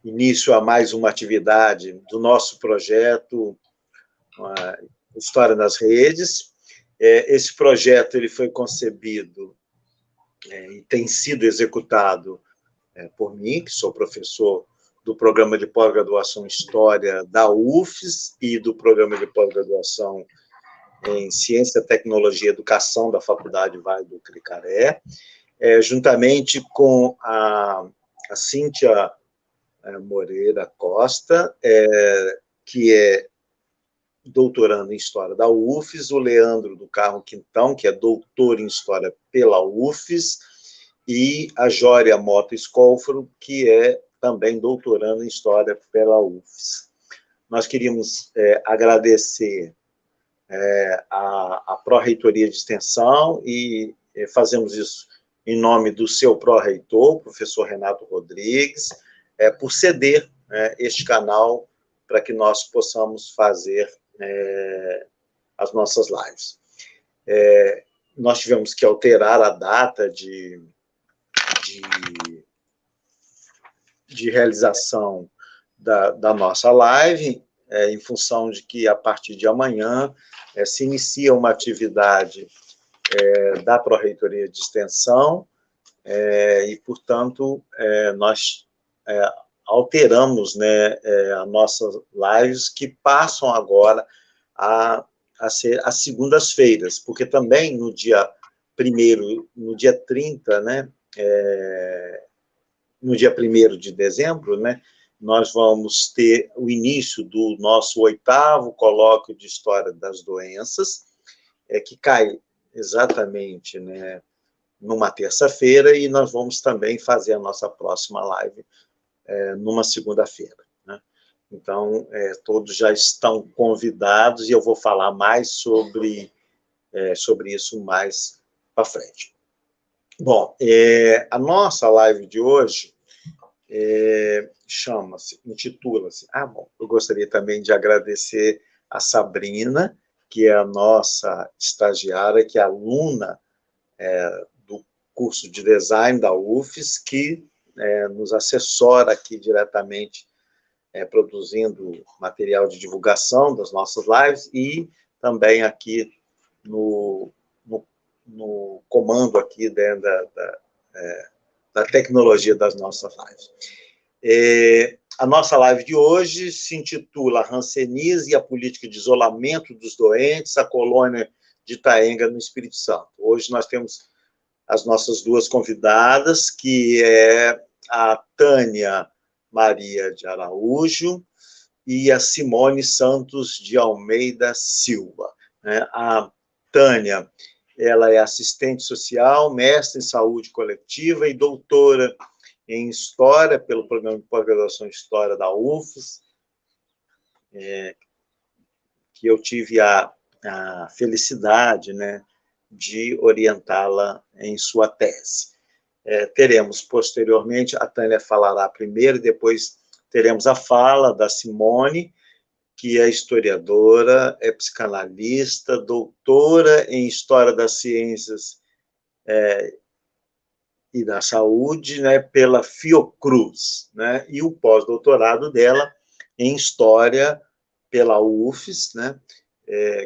início a mais uma atividade do nosso projeto História nas Redes. Esse projeto ele foi concebido e tem sido executado por mim, que sou professor do programa de pós-graduação em História da UFES e do programa de pós-graduação em Ciência, Tecnologia e Educação da Faculdade Vale do Cricaré, juntamente com a Cíntia Moreira Costa, que é doutorando em História da UFES, o Leandro do Carmo Quintão, que é doutor em História pela UFES, e a Jória Mota Escolfaro, que é também doutorando em História pela UFES. Nós queríamos agradecer a Pró-Reitoria de Extensão e fazemos isso em nome do seu pró-reitor, professor Renato Rodrigues, por ceder este canal para que nós possamos fazer as nossas lives. Nós tivemos que alterar a data de realização da nossa live, em função de que, a partir de amanhã, se inicia uma atividade da Pró-Reitoria de Extensão, e, portanto, nós alteramos as nossas lives, que passam agora a ser às segundas-feiras, porque também no dia 1º, no dia 30, no dia 1º de dezembro, nós vamos ter o início do nosso 8º colóquio de História das Doenças, que cai exatamente numa terça-feira, e nós vamos também fazer a nossa próxima live numa segunda-feira. Então, todos já estão convidados, e eu vou falar mais sobre isso mais para frente. Bom, a nossa live de hoje intitula-se... bom, eu gostaria também de agradecer a Sabrina, que é a nossa estagiária, que é aluna do curso de design da UFES, que nos assessora aqui diretamente, produzindo material de divulgação das nossas lives, e também aqui no comando aqui da tecnologia das nossas lives. A nossa live de hoje se intitula Hanseníase e a Política de Isolamento dos Doentes, a Colônia de Itaenga, no Espírito Santo. Hoje nós temos as nossas duas convidadas, que é a Tânia Maria de Araújo e a Simone Santos de Almeida Silva. A Tânia, ela é assistente social, mestre em saúde coletiva e doutora em História pelo programa de pós-graduação em História da UFES, que eu tive a felicidade de orientá-la em sua tese. Teremos, posteriormente, a Tânia falará primeiro, e depois teremos a fala da Simone, que é historiadora, é psicanalista, doutora em História das Ciências e da Saúde, pela Fiocruz, e o pós-doutorado dela em História pela UFES,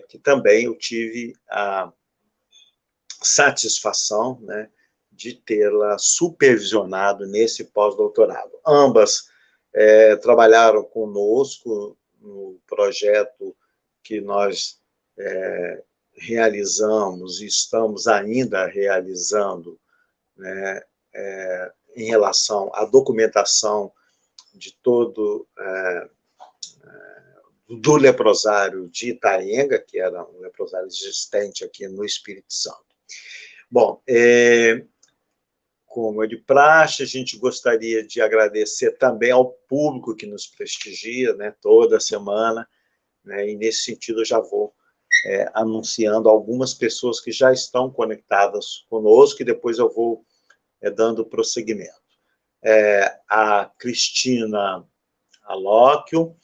que também eu tive a satisfação, de tê-la supervisionado nesse pós-doutorado. Ambas trabalharam conosco no projeto que nós realizamos e estamos ainda realizando, em relação à documentação de todo do leprosário de Itaenga, que era um leprosário existente aqui no Espírito Santo. Bom, como é de praxe, a gente gostaria de agradecer também ao público que nos prestigia, toda semana, e nesse sentido eu já vou anunciando algumas pessoas que já estão conectadas conosco, e depois eu vou dando prosseguimento. A Cristina Alóquio,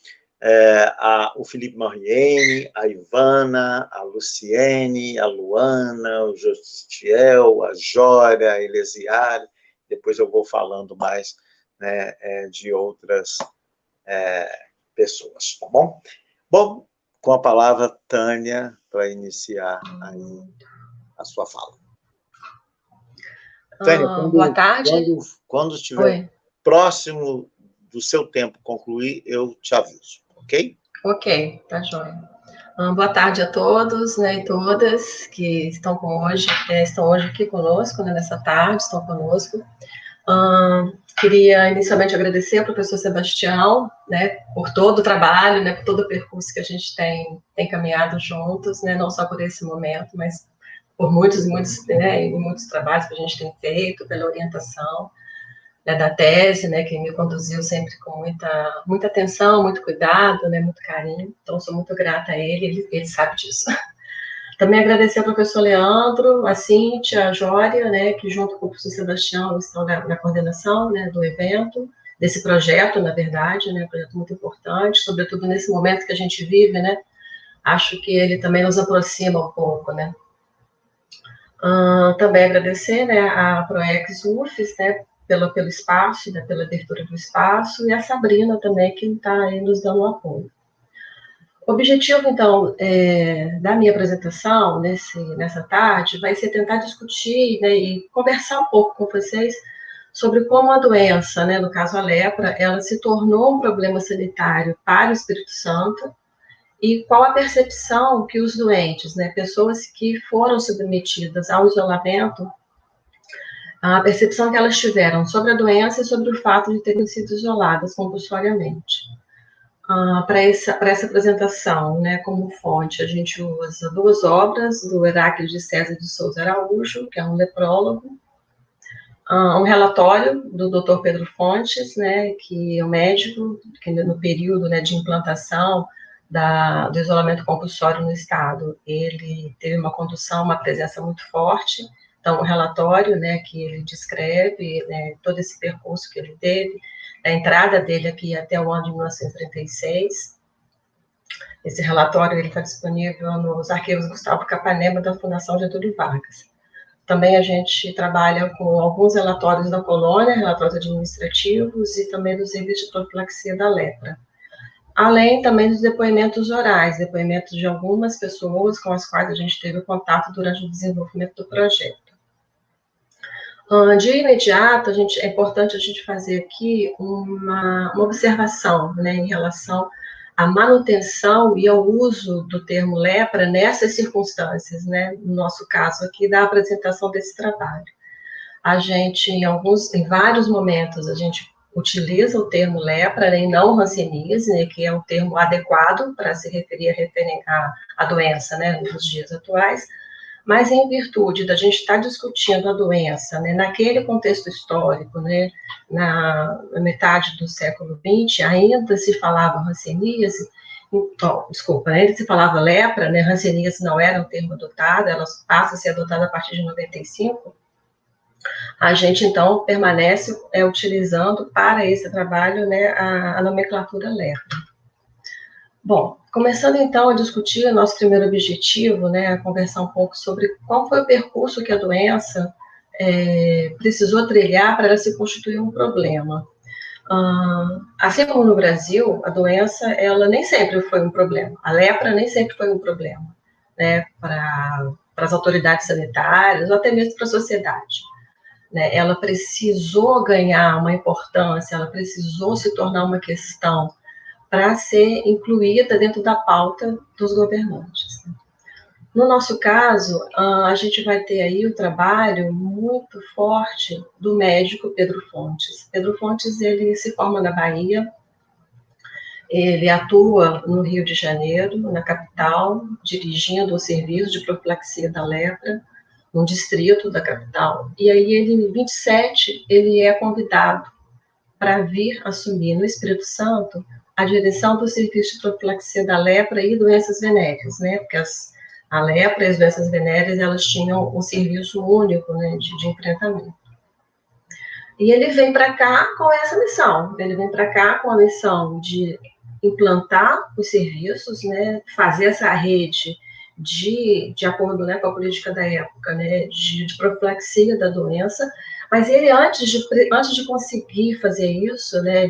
o Felipe Mariene, a Ivana, a Luciene, a Luana, o Jostiel, a Jória, a Elesiário. Depois eu vou falando mais né, de outras pessoas, tá bom? Bom, com a palavra, Tânia, para iniciar aí a sua fala. Tânia, Boa tarde. Quando estiver próximo do seu tempo concluir, eu te aviso, ok? Ok, tá joia. Boa tarde a todos, né, e todas que estão hoje aqui conosco, né, nessa tarde, estão conosco. Queria inicialmente agradecer ao professor Sebastião, né, por todo o trabalho, né, por todo o percurso que a gente tem caminhado juntos, né, não só por esse momento, mas por muitos, né, e muitos trabalhos que a gente tem feito, pela orientação, né, da tese, né, que me conduziu sempre com muita atenção, muito cuidado, né, muito carinho. Então, sou muito grata a ele sabe disso. Também agradecer ao professor Leandro, a Cíntia, a Jória, né, que junto com o professor Sebastião estão na coordenação, né, do evento, desse projeto, na verdade, né, um projeto muito importante, sobretudo nesse momento que a gente vive, né, acho que ele também nos aproxima um pouco, né. Também agradecer, né, a Proex UFES, né, pelo espaço, né, pela abertura do espaço, e a Sabrina também, que está aí nos dando apoio. O objetivo, então, da minha apresentação nessa tarde vai ser tentar discutir, né, e conversar um pouco com vocês sobre como a doença, né, no caso a lepra, ela se tornou um problema sanitário para o Espírito Santo e qual a percepção que os doentes, né, pessoas que foram submetidas ao isolamento, a percepção que elas tiveram sobre a doença e sobre o fato de terem sido isoladas compulsoriamente. Para essa apresentação, né, como fonte, a gente usa duas obras do Heráclito de César de Souza Araújo, que é um leprólogo, um relatório do Dr. Pedro Fontes, né, que é um médico que no período, né, de implantação do isolamento compulsório no Estado, ele teve uma condução, uma presença muito forte. Então, o relatório, né, que ele descreve, né, todo esse percurso que ele teve, a entrada dele aqui até o ano de 1936. Esse relatório está disponível nos arquivos Gustavo Capanema, da Fundação Getúlio Vargas. Também a gente trabalha com alguns relatórios da colônia, relatórios administrativos e também dos serviços de profilaxia da lepra. Além também dos depoimentos orais, depoimentos de algumas pessoas com as quais a gente teve contato durante o desenvolvimento do projeto. De imediato, é importante a gente fazer aqui uma observação, né, em relação à manutenção e ao uso do termo lepra nessas circunstâncias, né, no nosso caso aqui, da apresentação desse trabalho. A gente, em vários momentos, a gente utiliza o termo lepra, né, e não hanseníase, né, que é o termo adequado para se referir à doença, né, nos dias atuais, mas em virtude da gente estar discutindo a doença, né, naquele contexto histórico, né, na metade do século XX, ainda se falava hanseníase, então, ainda se falava lepra, né, hanseníase não era um termo adotado, ela passa a ser adotada a partir de 95, a gente, então, permanece utilizando para esse trabalho, né, a nomenclatura lepra. Bom, começando então a discutir o nosso primeiro objetivo, né, a conversar um pouco sobre qual foi o percurso que a doença precisou trilhar para ela se constituir um problema. Assim como no Brasil, a doença, ela nem sempre foi um problema, a lepra nem sempre foi um problema, né, para as autoridades sanitárias ou até mesmo para a sociedade. Né, ela precisou ganhar uma importância, ela precisou se tornar uma questão para ser incluída dentro da pauta dos governantes. No nosso caso, a gente vai ter aí o trabalho muito forte do médico Pedro Fontes. Pedro Fontes, ele se forma na Bahia, ele atua no Rio de Janeiro, na capital, dirigindo o serviço de profilaxia da lepra, no distrito da capital. E aí, em 27, ele é convidado para vir assumir no Espírito Santo a direção do serviço de profilaxia da lepra e doenças venéreas, né? Porque a lepra e as doenças venéreas, elas tinham um serviço único, né, de enfrentamento. E ele vem para cá com essa missão, ele vem para cá com a missão de implantar os serviços, né, fazer essa rede de acordo, né, com a política da época, né, de profilaxia da doença, Mas ele, antes de conseguir fazer isso, né,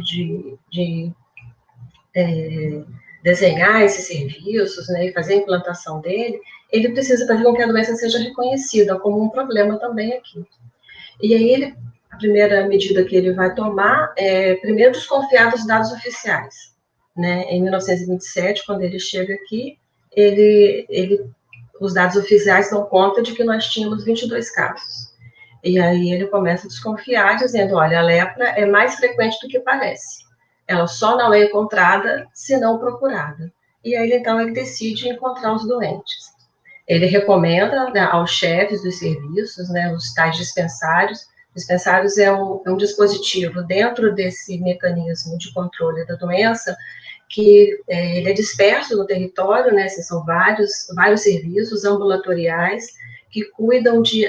desenhar esses serviços, né, e fazer a implantação dele, ele precisa fazer com que a doença seja reconhecida como um problema também aqui. E aí, a primeira medida que ele vai tomar é, primeiro, desconfiar dos dados oficiais. Né? Em 1927, quando ele chega aqui, os dados oficiais dão conta de que nós tínhamos 22 casos. E aí ele começa a desconfiar, dizendo, olha, a lepra é mais frequente do que parece. Ela só não é encontrada se não procurada. E aí, então, ele decide encontrar os doentes. Ele recomenda, né, aos chefes dos serviços, né, os tais dispensários. Dispensários é um dispositivo dentro desse mecanismo de controle da doença, que ele é disperso no território, né, assim, são vários serviços ambulatoriais que cuidam de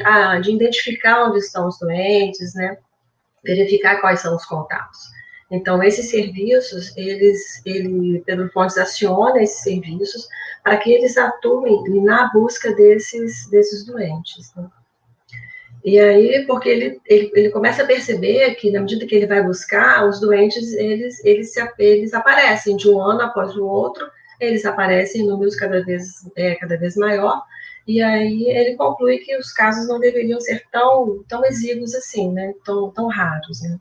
identificar onde estão os doentes, né, verificar quais são os contatos. Então, esses serviços, Pedro Fontes aciona esses serviços para que eles atuem na busca desses doentes. Né? E aí, porque ele começa a perceber que, na medida que ele vai buscar, os doentes, eles aparecem de um ano após o outro, eles aparecem em números cada vez maior, e aí ele conclui que os casos não deveriam ser tão exíguos assim, né, tão raros, né.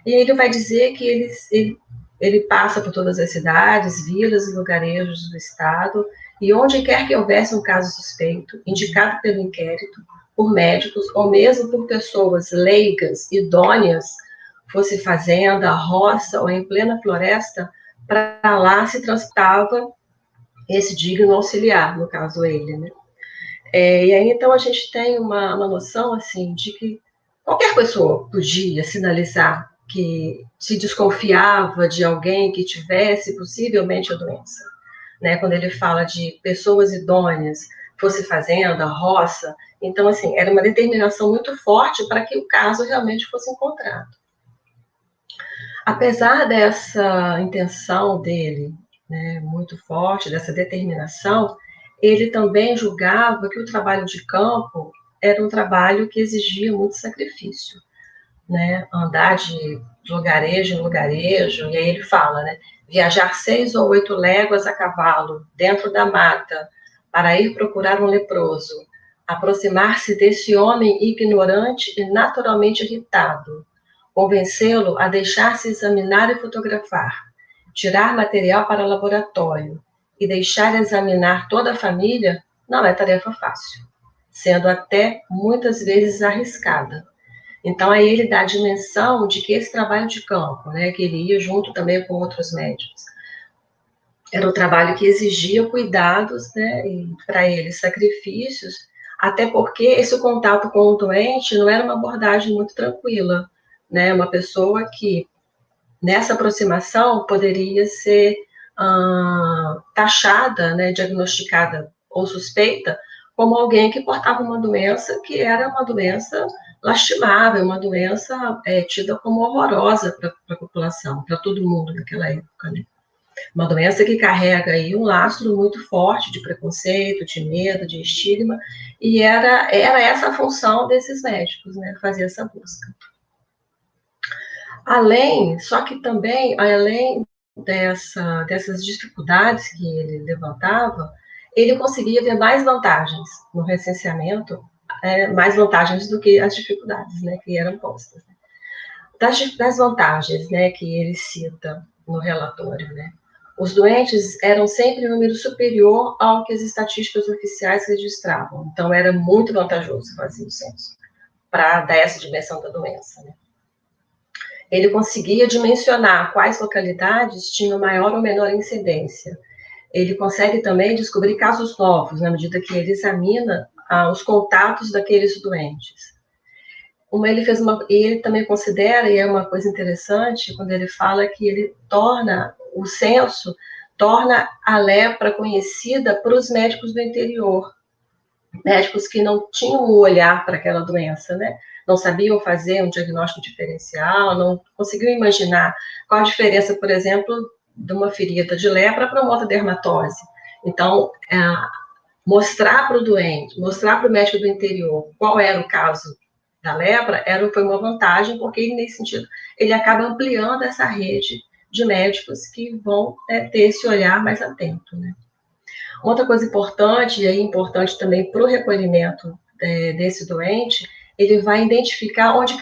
E aí ele vai dizer que ele passa por todas as cidades, vilas e lugarejos do estado, e onde quer que houvesse um caso suspeito, indicado pelo inquérito, por médicos, ou mesmo por pessoas leigas, idôneas, fosse fazenda, roça ou em plena floresta, para lá se transportava esse digno auxiliar, no caso ele, né? E aí, então, a gente tem uma noção, assim, de que qualquer pessoa podia sinalizar que se desconfiava de alguém que tivesse possivelmente a doença. Né? Quando ele fala de pessoas idôneas, fosse fazenda, roça, então, assim, era uma determinação muito forte para que o caso realmente fosse encontrado. Apesar dessa intenção dele, né, muito forte, dessa determinação, ele também julgava que o trabalho de campo era um trabalho que exigia muito sacrifício, né? Andar de lugarejo em lugarejo, e aí ele fala, né? Viajar 6 ou 8 léguas a cavalo, dentro da mata, para ir procurar um leproso, aproximar-se desse homem ignorante e naturalmente irritado, convencê-lo a deixar-se examinar e fotografar, tirar material para o laboratório e deixar examinar toda a família não é tarefa fácil, sendo até muitas vezes arriscada. Então, aí ele dá a dimensão de que esse trabalho de campo, né, que ele ia junto também com outros médicos, era um trabalho que exigia cuidados, né, e para ele sacrifícios, até porque esse contato com o doente não era uma abordagem muito tranquila, né, uma pessoa que nessa aproximação poderia ser taxada, né, diagnosticada ou suspeita como alguém que portava uma doença que era uma doença lastimável, uma doença tida como horrorosa para a população, para todo mundo naquela época, né? Uma doença que carrega aí um lastro muito forte de preconceito, de medo, de estigma, e era essa a função desses médicos, né, fazer essa busca. Só que também, além dessas dificuldades que ele levantava, ele conseguia ver mais vantagens no recenseamento, mais vantagens do que as dificuldades, né, que eram postas. Das vantagens, né, que ele cita no relatório, né, os doentes eram sempre em número superior ao que as estatísticas oficiais registravam, então era muito vantajoso fazer o censo, para dar essa dimensão da doença, né. Ele conseguia dimensionar quais localidades tinham maior ou menor incidência. Ele consegue também descobrir casos novos, na medida que ele examina os contatos daqueles doentes. Ele também considera, e é uma coisa interessante, quando ele fala que ele o censo torna a lepra conhecida para os médicos do interior, médicos que não tinham o olhar para aquela doença, né? Não sabiam fazer um diagnóstico diferencial, não conseguiam imaginar qual a diferença, por exemplo, de uma ferida de lepra para uma outra dermatose. Então, mostrar para o doente, mostrar para o médico do interior qual era o caso da lepra foi uma vantagem, porque ele, nesse sentido, ele acaba ampliando essa rede de médicos que vão ter esse olhar mais atento, né? Outra coisa importante, e aí importante também para o recolhimento desse doente, ele vai identificar onde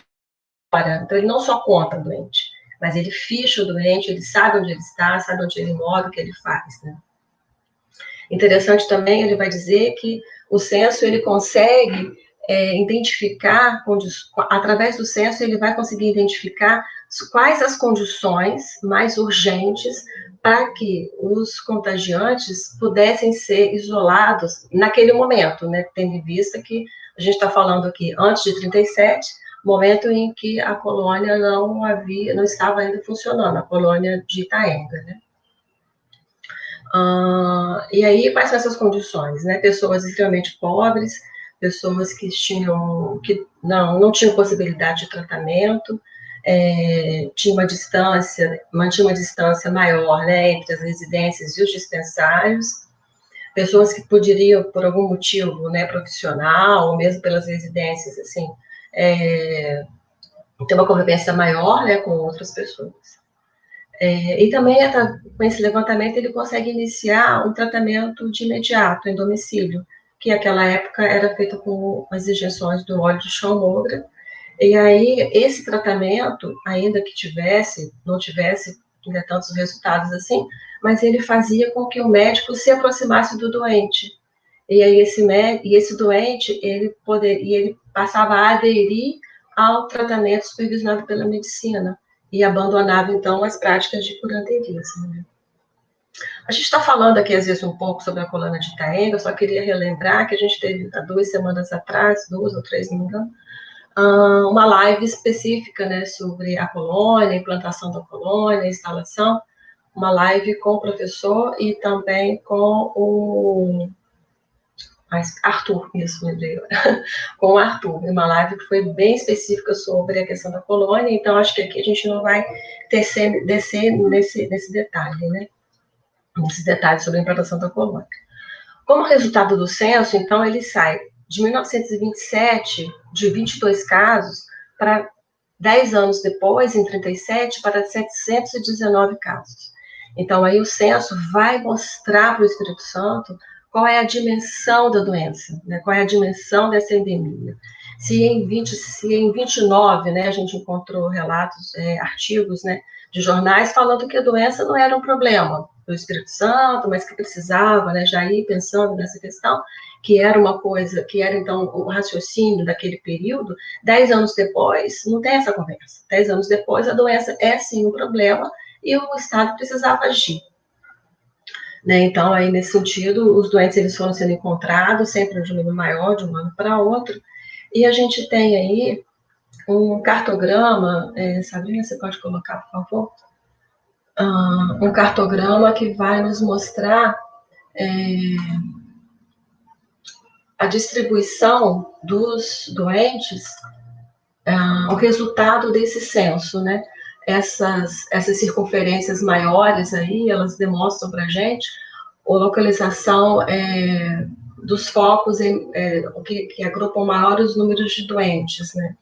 mora. Então, ele não só conta o doente, mas ele ficha o doente, ele sabe onde ele está, sabe onde ele mora, o que ele faz, né? Interessante também, ele vai dizer que o censo, ele consegue identificar, através do censo, ele vai conseguir identificar quais as condições mais urgentes para que os contagiantes pudessem ser isolados naquele momento, né? Tendo em vista que a gente está falando aqui antes de 37, momento em que a colônia não estava ainda funcionando, a colônia de Itaenga, né? E aí, quais são essas condições, né? Pessoas extremamente pobres, pessoas que não tinham possibilidade de tratamento, mantinha uma distância maior, né, entre as residências e os dispensários, pessoas que poderiam, por algum motivo, né, profissional, ou mesmo pelas residências, assim, ter uma convivência maior, né, com outras pessoas. E também, com esse levantamento, ele consegue iniciar um tratamento de imediato, em domicílio, que naquela época era feito com as injeções do óleo de Schaumburger. E aí, esse tratamento, ainda que não tivesse ainda tantos resultados assim, mas ele fazia com que o médico se aproximasse do doente. E aí, esse doente, ele passava a aderir ao tratamento supervisionado pela medicina, e abandonava, então, as práticas de curanderismo, né? A gente está falando aqui, às vezes, um pouco sobre a colônia de Itaenga, eu só queria relembrar que a gente teve, há 2 semanas atrás, 2 ou 3, não me engano, uma live específica, né, sobre a colônia, a implantação da colônia, a instalação, uma live com o professor e também com o Arthur, isso, lembrei, com o Arthur, uma live que foi bem específica sobre a questão da colônia, então acho que aqui a gente não vai descer nesse detalhe, né? Nesses detalhes sobre a implantação da colônia. Como resultado do censo, então, ele sai de 1927, de 22 casos, para 10 anos depois, em 37, para 719 casos. Então, aí o censo vai mostrar para o Espírito Santo qual é a dimensão da doença, né? Qual é a dimensão dessa endemia. Se em 29, né, a gente encontrou relatos, artigos, né, de jornais falando que a doença não era um problema do Espírito Santo, mas que precisava, né, já ir pensando nessa questão, que era uma coisa, que era então o raciocínio daquele período. 10 anos depois, não tem essa conversa. 10 anos depois, a doença é sim um problema e o Estado precisava agir. Né? Então, aí, nesse sentido, os doentes eles foram sendo encontrados, sempre de um número maior, de um ano para outro, e a gente tem aí um cartograma, Sabrina, você pode colocar, por favor? Um cartograma que vai nos mostrar a distribuição dos doentes, o resultado desse censo, né? Essas circunferências maiores aí, elas demonstram para a gente a localização dos focos que agrupam maiores números de doentes, né?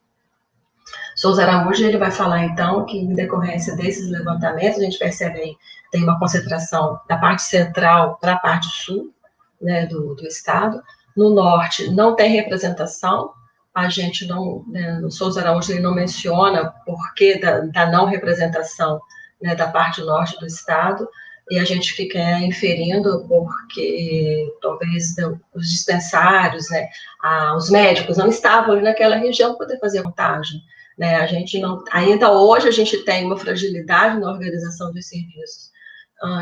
Souza Araújo, ele vai falar, então, que em decorrência desses levantamentos, a gente percebe aí, tem uma concentração da parte central para a parte sul, né, do estado. No norte, não tem representação, a gente não, né, o Souza Araújo, ele não menciona porquê da não representação, né, da parte norte do estado, e a gente fica inferindo porque talvez os dispensários, né, os médicos não estavam ali naquela região para poder fazer a contagem. Né, a gente não, ainda hoje a gente tem uma fragilidade na organização dos serviços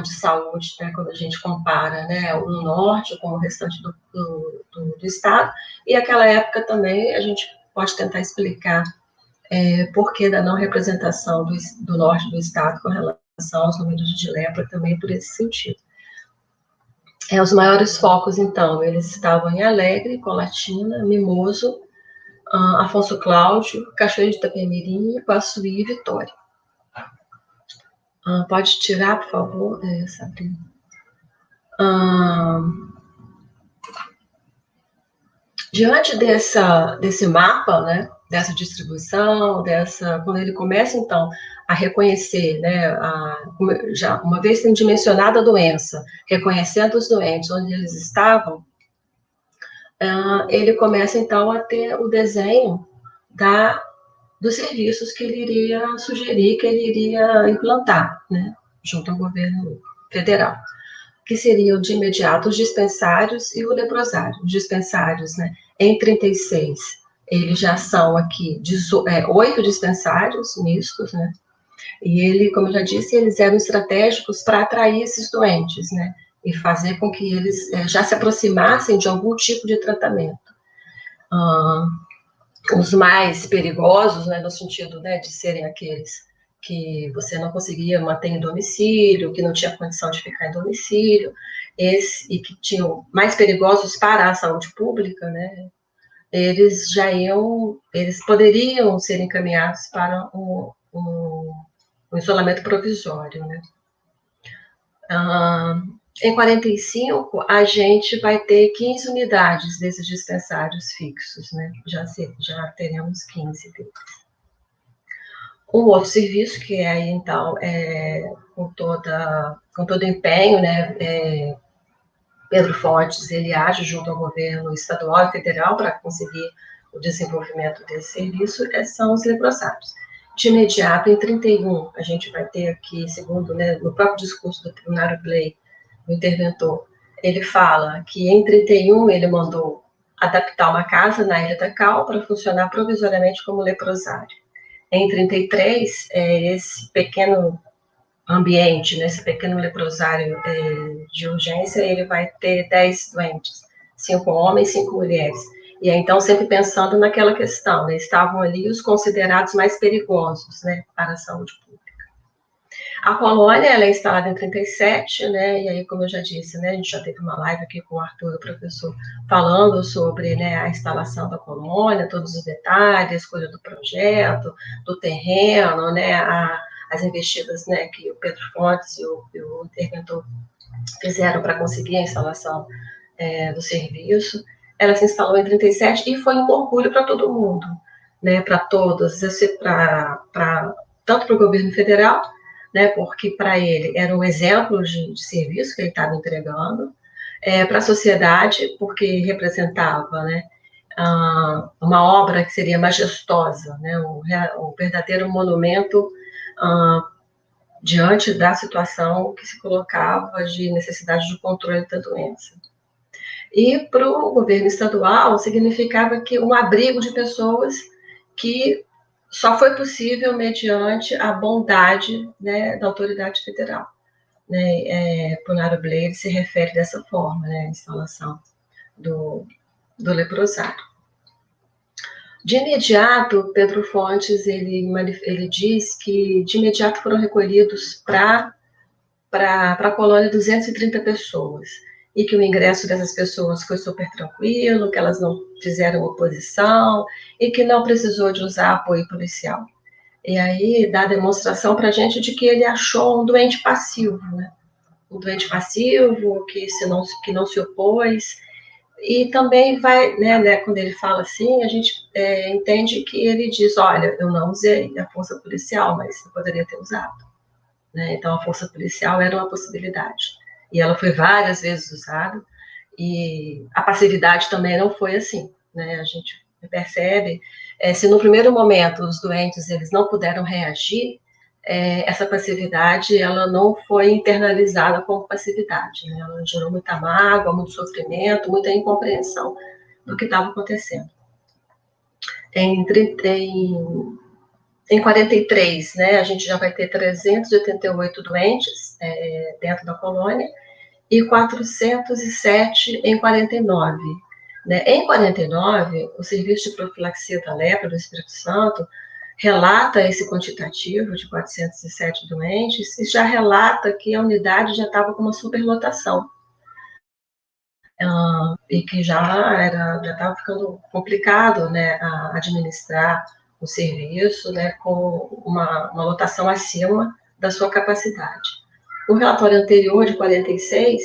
de saúde, né, quando a gente compara, né, o norte com o restante do estado, e aquela época também a gente pode tentar explicar por que da não representação do norte do estado com relação aos números de lepra, também por esse sentido. Os maiores focos, então, eles estavam em Alegre, Colatina, Mimoso, Afonso Cláudio, Cachoeiro de Itapemirim, Guaçuí e Vitória. Pode tirar, por favor, Sabrina. Diante desse mapa, né, dessa distribuição, quando ele começa, então, a reconhecer, né, já uma vez tendo dimensionado a doença, reconhecendo os doentes onde eles estavam, ele começa, então, a ter o desenho dos serviços que ele iria sugerir, que ele iria implantar, né, junto ao governo federal, que seriam, de imediato, os dispensários e o leprosário. Os dispensários, né, em 36, eles já são aqui 8 dispensários mistos, né, e ele, como eu já disse, eles eram estratégicos para atrair esses doentes, né, e fazer com que eles já se aproximassem de algum tipo de tratamento. Os mais perigosos, né, no sentido, né, de serem aqueles que você não conseguia manter em domicílio, que não tinha condição de ficar em domicílio, e que tinham mais perigosos para a saúde pública, né, eles poderiam ser encaminhados para um isolamento provisório, né. Em 45, a gente vai ter 15 unidades desses dispensários fixos, né? Já teremos 15 deles. Um outro serviço que é aí, então, com todo empenho, né? Pedro Fontes, ele age junto ao governo estadual e federal para conseguir o desenvolvimento desse serviço, são os leprosários. De imediato, em 31, a gente vai ter aqui, segundo, né, no próprio discurso do Punário Bley, o interventor, ele fala que em 31 ele mandou adaptar uma casa na Ilha da Cal para funcionar provisoriamente como leprosário. Em 33, esse pequeno ambiente, nesse pequeno leprosário de urgência, ele vai ter 10 doentes, 5 homens, 5 mulheres. E aí, então, sempre pensando naquela questão, né, estavam ali os considerados mais perigosos, né, para a saúde pública. A colônia, ela é instalada em 37, né, e aí, como eu já disse, né, a gente já teve uma live aqui com o Arthur, o professor, falando sobre, né, a instalação da colônia, todos os detalhes, a escolha do projeto, do terreno, né, as investidas, né, que o Pedro Fontes e o interventor fizeram para conseguir a instalação do serviço. Ela se instalou em 37 e foi um orgulho para todo mundo, né, para todos, tanto para o governo federal, né, porque para ele era um exemplo de serviço que ele estava entregando, para a sociedade, porque representava, né, uma obra que seria majestosa, né, um verdadeiro monumento diante da situação que se colocava de necessidade de controle da doença. E para o governo estadual significava que um abrigo de pessoas que só foi possível mediante a bondade, né, da autoridade federal. Né, Punário Bley se refere dessa forma, né, a instalação do leprosário. De imediato, Pedro Fontes, ele diz que de imediato foram recolhidos para a colônia 230 pessoas, e que o ingresso dessas pessoas foi super tranquilo, que elas não fizeram oposição, e que não precisou de usar apoio policial. E aí dá a demonstração para a gente de que ele achou um doente passivo, né? Um doente passivo, que não se opôs. E também vai, né, quando ele fala assim, a gente entende que ele diz, olha, eu não usei a força policial, mas eu poderia ter usado. Né? Então, a força policial era uma possibilidade. E ela foi várias vezes usada, e a passividade também não foi assim. Né? A gente percebe, se no primeiro momento os doentes eles não puderam reagir, essa passividade ela não foi internalizada como passividade. Né? Ela gerou muita mágoa, muito sofrimento, muita incompreensão do que estava acontecendo. Em 43, né, a gente já vai ter 388 doentes dentro da colônia e 407 em 49. Né? Em 49, o Serviço de Profilaxia da Lepra do Espírito Santo relata esse quantitativo de 407 doentes e já relata que a unidade já estava com uma superlotação. E que já estava ficando complicado, né, a administrar o serviço, né, com uma lotação acima da sua capacidade. O relatório anterior, de 46,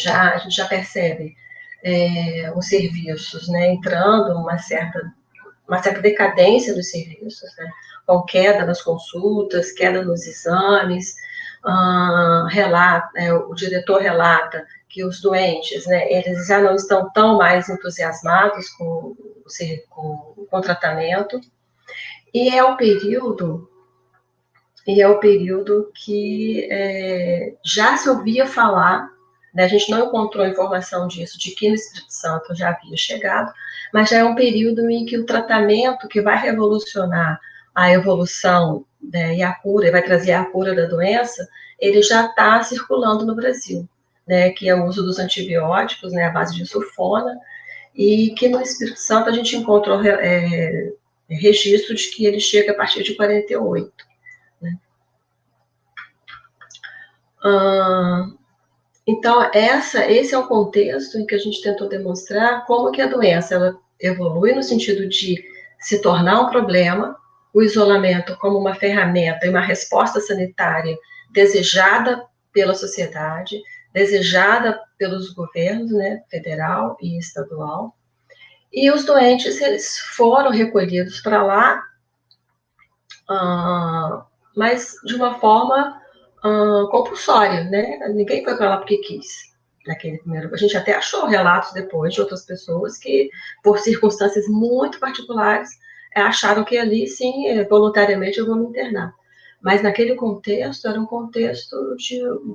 a gente já percebe os serviços, né, entrando uma certa uma certa decadência dos serviços, né? Com queda nas consultas, queda nos exames, o diretor relata que os doentes, né, eles já não estão tão mais entusiasmados com o tratamento, e é o período que já se ouvia falar, né, a gente não encontrou informação disso, de que no Espírito Santo já havia chegado, mas já é um período em que o tratamento que vai revolucionar a evolução, né, e a cura, vai trazer a cura da doença, ele já está circulando no Brasil, né, que é o uso dos antibióticos, né, à base de sulfona, e que no Espírito Santo a gente encontrou registro de que ele chega a partir de 48. Né? Então, esse é o contexto em que a gente tentou demonstrar como que a doença ela evolui no sentido de se tornar um problema, o isolamento como uma ferramenta e uma resposta sanitária desejada pela sociedade, desejada pelos governos, né, federal e estadual, e os doentes eles foram recolhidos para lá, mas de uma forma compulsória, né? Ninguém foi para lá porque quis. Naquele primeiro, a gente até achou relatos depois de outras pessoas que, por circunstâncias muito particulares, acharam que ali, sim, voluntariamente eu vou me internar. Mas naquele contexto, era um contexto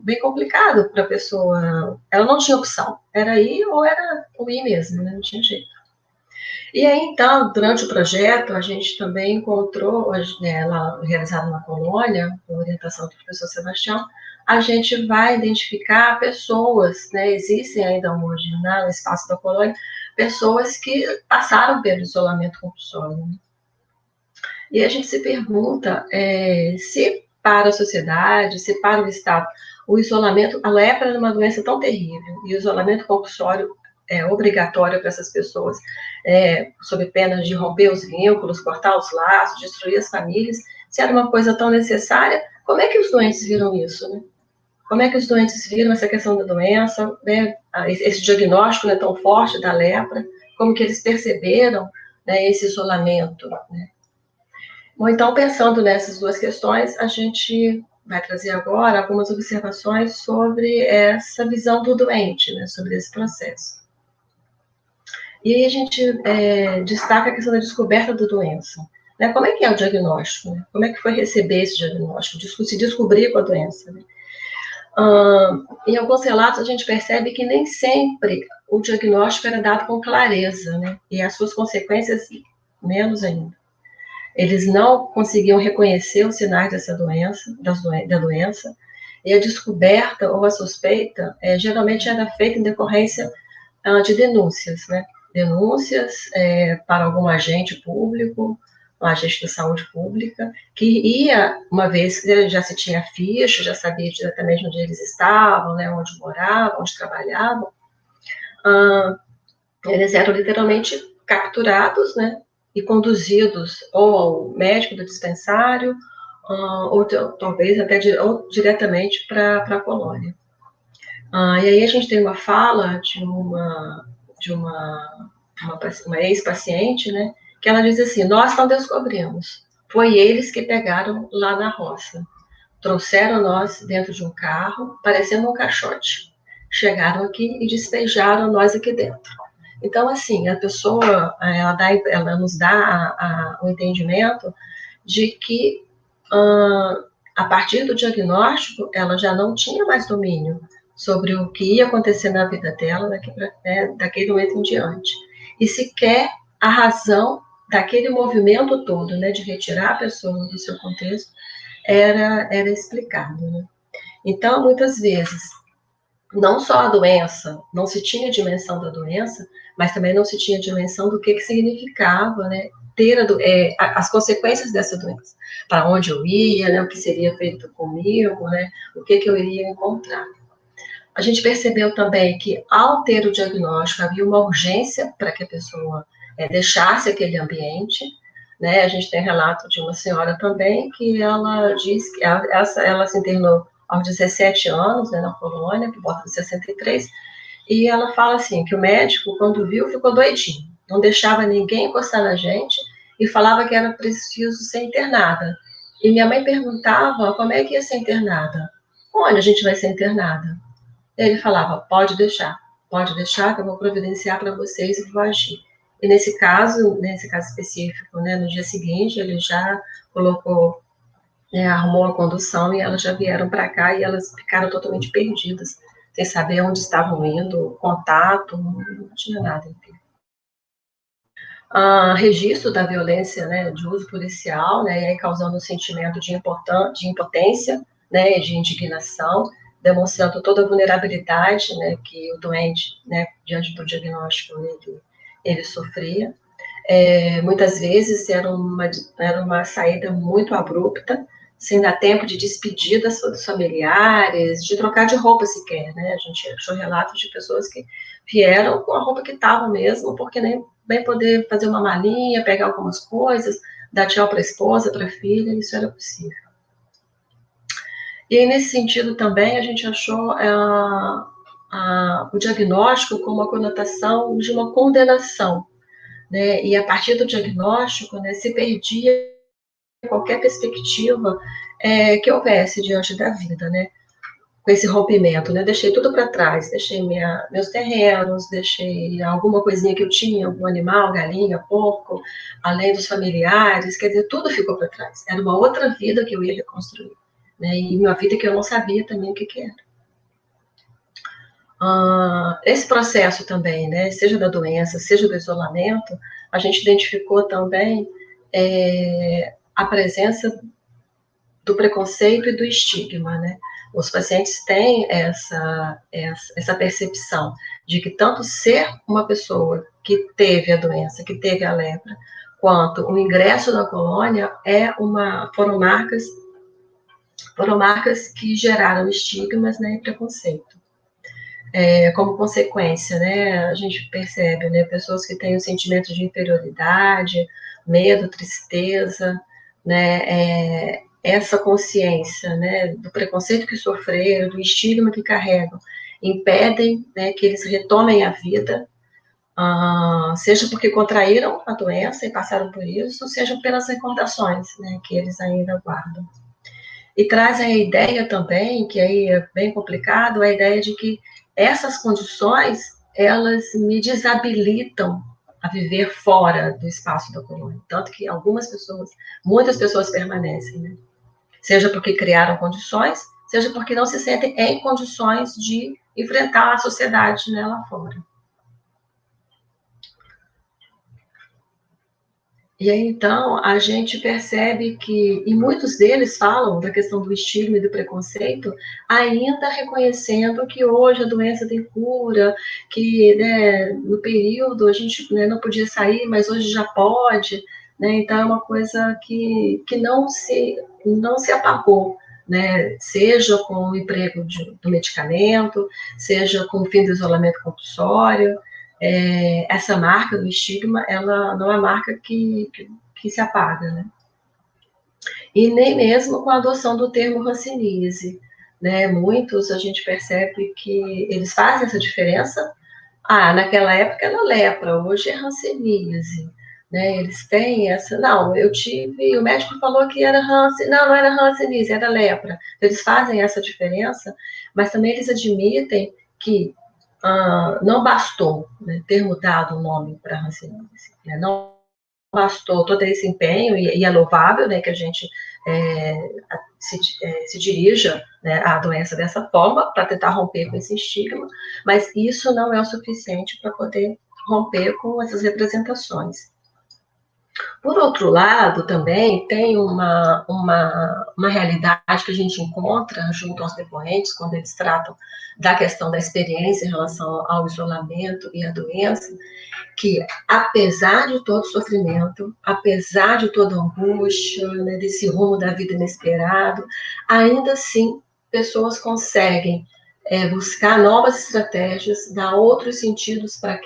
bem complicado para a pessoa. Ela não tinha opção. Era ir ou era ir mesmo, né? Não tinha jeito. E aí, então, durante o projeto, a gente também encontrou, né, lá realizado na colônia, com orientação do professor Sebastião, a gente vai identificar pessoas, né, existem ainda hoje, no espaço da colônia, pessoas que passaram pelo isolamento compulsório. Né? E a gente se pergunta se para a sociedade, se para o Estado, o isolamento, a lepra é uma doença tão terrível, e o isolamento compulsório é obrigatório para essas pessoas, sob pena de romper os vínculos, cortar os laços, destruir as famílias, se era uma coisa tão necessária, como é que os doentes viram isso, né? Como é que os doentes viram essa questão da doença, né? Esse diagnóstico, né, tão forte da lepra, como que eles perceberam, né, esse isolamento, né? Bom, então, pensando nessas duas questões, a gente vai trazer agora algumas observações sobre essa visão do doente, né, sobre esse processo. E aí a gente destaca a questão da descoberta da doença. Né? Como é que é o diagnóstico? Né? Como é que foi receber esse diagnóstico? Se descobrir com a doença. Né? Em alguns relatos a gente percebe que nem sempre o diagnóstico era dado com clareza, né? E as suas consequências menos ainda. Eles não conseguiam reconhecer os sinais dessa doença, da doença, e a descoberta ou a suspeita geralmente era feita em decorrência de denúncias, né? Denúncias para algum agente público, um agente da saúde pública, que ia, uma vez que já se tinha ficha, já sabia exatamente onde eles estavam, né, onde moravam, onde trabalhavam, eles eram literalmente capturados, né, e conduzidos ou ao médico do dispensário, ou talvez até diretamente para a colônia. E aí a gente tem uma fala de uma ex-paciente, né, que ela diz assim, nós não descobrimos, foi eles que pegaram lá na roça, trouxeram nós dentro de um carro, parecendo um caixote, chegaram aqui e despejaram nós aqui dentro. Então, assim, a pessoa, ela nos dá o entendimento de que, a partir do diagnóstico, ela já não tinha mais domínio sobre o que ia acontecer na vida dela daquele momento em diante. E sequer a razão daquele movimento todo, né, de retirar a pessoa do seu contexto, era explicado. Né? Então, muitas vezes, não só a doença, não se tinha dimensão da doença, mas também não se tinha dimensão do que significava, né, ter as consequências dessa doença. Para onde eu ia, né, o que seria feito comigo, né, o que eu iria encontrar. A gente percebeu também que, ao ter o diagnóstico, havia uma urgência para que a pessoa deixasse aquele ambiente. Né? A gente tem relato de uma senhora também que ela diz que ela se internou aos 17 anos, né, na colônia, por volta de 63, e ela fala assim, que o médico, quando viu, ficou doidinho, não deixava ninguém encostar na gente, e falava que era preciso ser internada. E minha mãe perguntava como é que ia ser internada. Onde a gente vai ser internada? Ele falava, pode deixar que eu vou providenciar para vocês e vou agir. E nesse caso específico, né, no dia seguinte, ele já colocou, né, arrumou a condução e elas já vieram para cá e elas ficaram totalmente perdidas, sem saber onde estavam indo, contato, não tinha nada, enfim. Registro da violência, né, de uso policial, né, e aí causando um sentimento de impotência, né, de indignação, demonstrando toda a vulnerabilidade, né, que o doente, né, diante do diagnóstico ele sofria. Muitas vezes era uma saída muito abrupta, sem dar tempo de despedir dos familiares, de trocar de roupa sequer, né? A gente achou relatos de pessoas que vieram com a roupa que estavam mesmo, porque nem bem poder fazer uma malinha, pegar algumas coisas, dar tchau para a esposa, para a filha, isso era possível. E aí, nesse sentido também, a gente achou o diagnóstico com uma conotação de uma condenação, né? E a partir do diagnóstico, né, se perdia qualquer perspectiva que houvesse diante da vida, né? Com esse rompimento, né? Deixei tudo para trás, deixei meus terrenos, deixei alguma coisinha que eu tinha, algum animal, galinha, porco, além dos familiares, quer dizer, tudo ficou para trás. Era uma outra vida que eu ia reconstruir, né? E uma vida que eu não sabia também o que era. Esse processo também, né? Seja da doença, seja do isolamento, a gente identificou também a presença do preconceito e do estigma, né? Os pacientes têm essa percepção de que tanto ser uma pessoa que teve a doença, que teve a lepra, quanto o ingresso na colônia foram marcas que geraram estigmas, né, e preconceito. Como consequência, né, a gente percebe, né, pessoas que têm o sentimento de inferioridade, medo, tristeza, né, essa consciência, né, do preconceito que sofreram, do estigma que carregam, impedem, né, que eles retomem a vida, seja porque contraíram a doença e passaram por isso, seja pelas recordações, né, que eles ainda guardam. E trazem a ideia também, que aí é bem complicado, a ideia de que essas condições, elas me desabilitam a viver fora do espaço da colônia. Tanto que muitas pessoas permanecem, né? Seja porque criaram condições, seja porque não se sentem em condições de enfrentar a sociedade, né, lá fora. E aí, então, a gente percebe que, e muitos deles falam da questão do estigma e do preconceito, ainda reconhecendo que hoje a doença tem cura, que, né, no período a gente, né, não podia sair, mas hoje já pode, né? Então é uma coisa que não se apagou, né? Seja com o emprego do medicamento, seja com o fim do isolamento compulsório. Essa marca do estigma, ela não é marca que se apaga, né? E nem mesmo com a adoção do termo hanseníase, né? Muitos a gente percebe que eles fazem essa diferença. Naquela época era lepra, hoje é hanseníase, né? Eles têm essa. Não, eu tive. O médico falou que era hanseníase. Não era hanseníase, era lepra. Eles fazem essa diferença, mas também eles admitem que não bastou, né, ter mudado o nome para hanseníase, né? Não bastou todo esse empenho, e é louvável, né, que a gente se dirija, né, à doença dessa forma, para tentar romper com esse estigma, mas isso não é o suficiente para poder romper com essas representações. Por outro lado, também tem uma realidade que a gente encontra junto aos depoentes, quando eles tratam da questão da experiência em relação ao isolamento e à doença, que, apesar de todo sofrimento, apesar de toda angústia, né, desse rumo da vida inesperado, ainda assim, pessoas conseguem buscar novas estratégias, dar outros sentidos para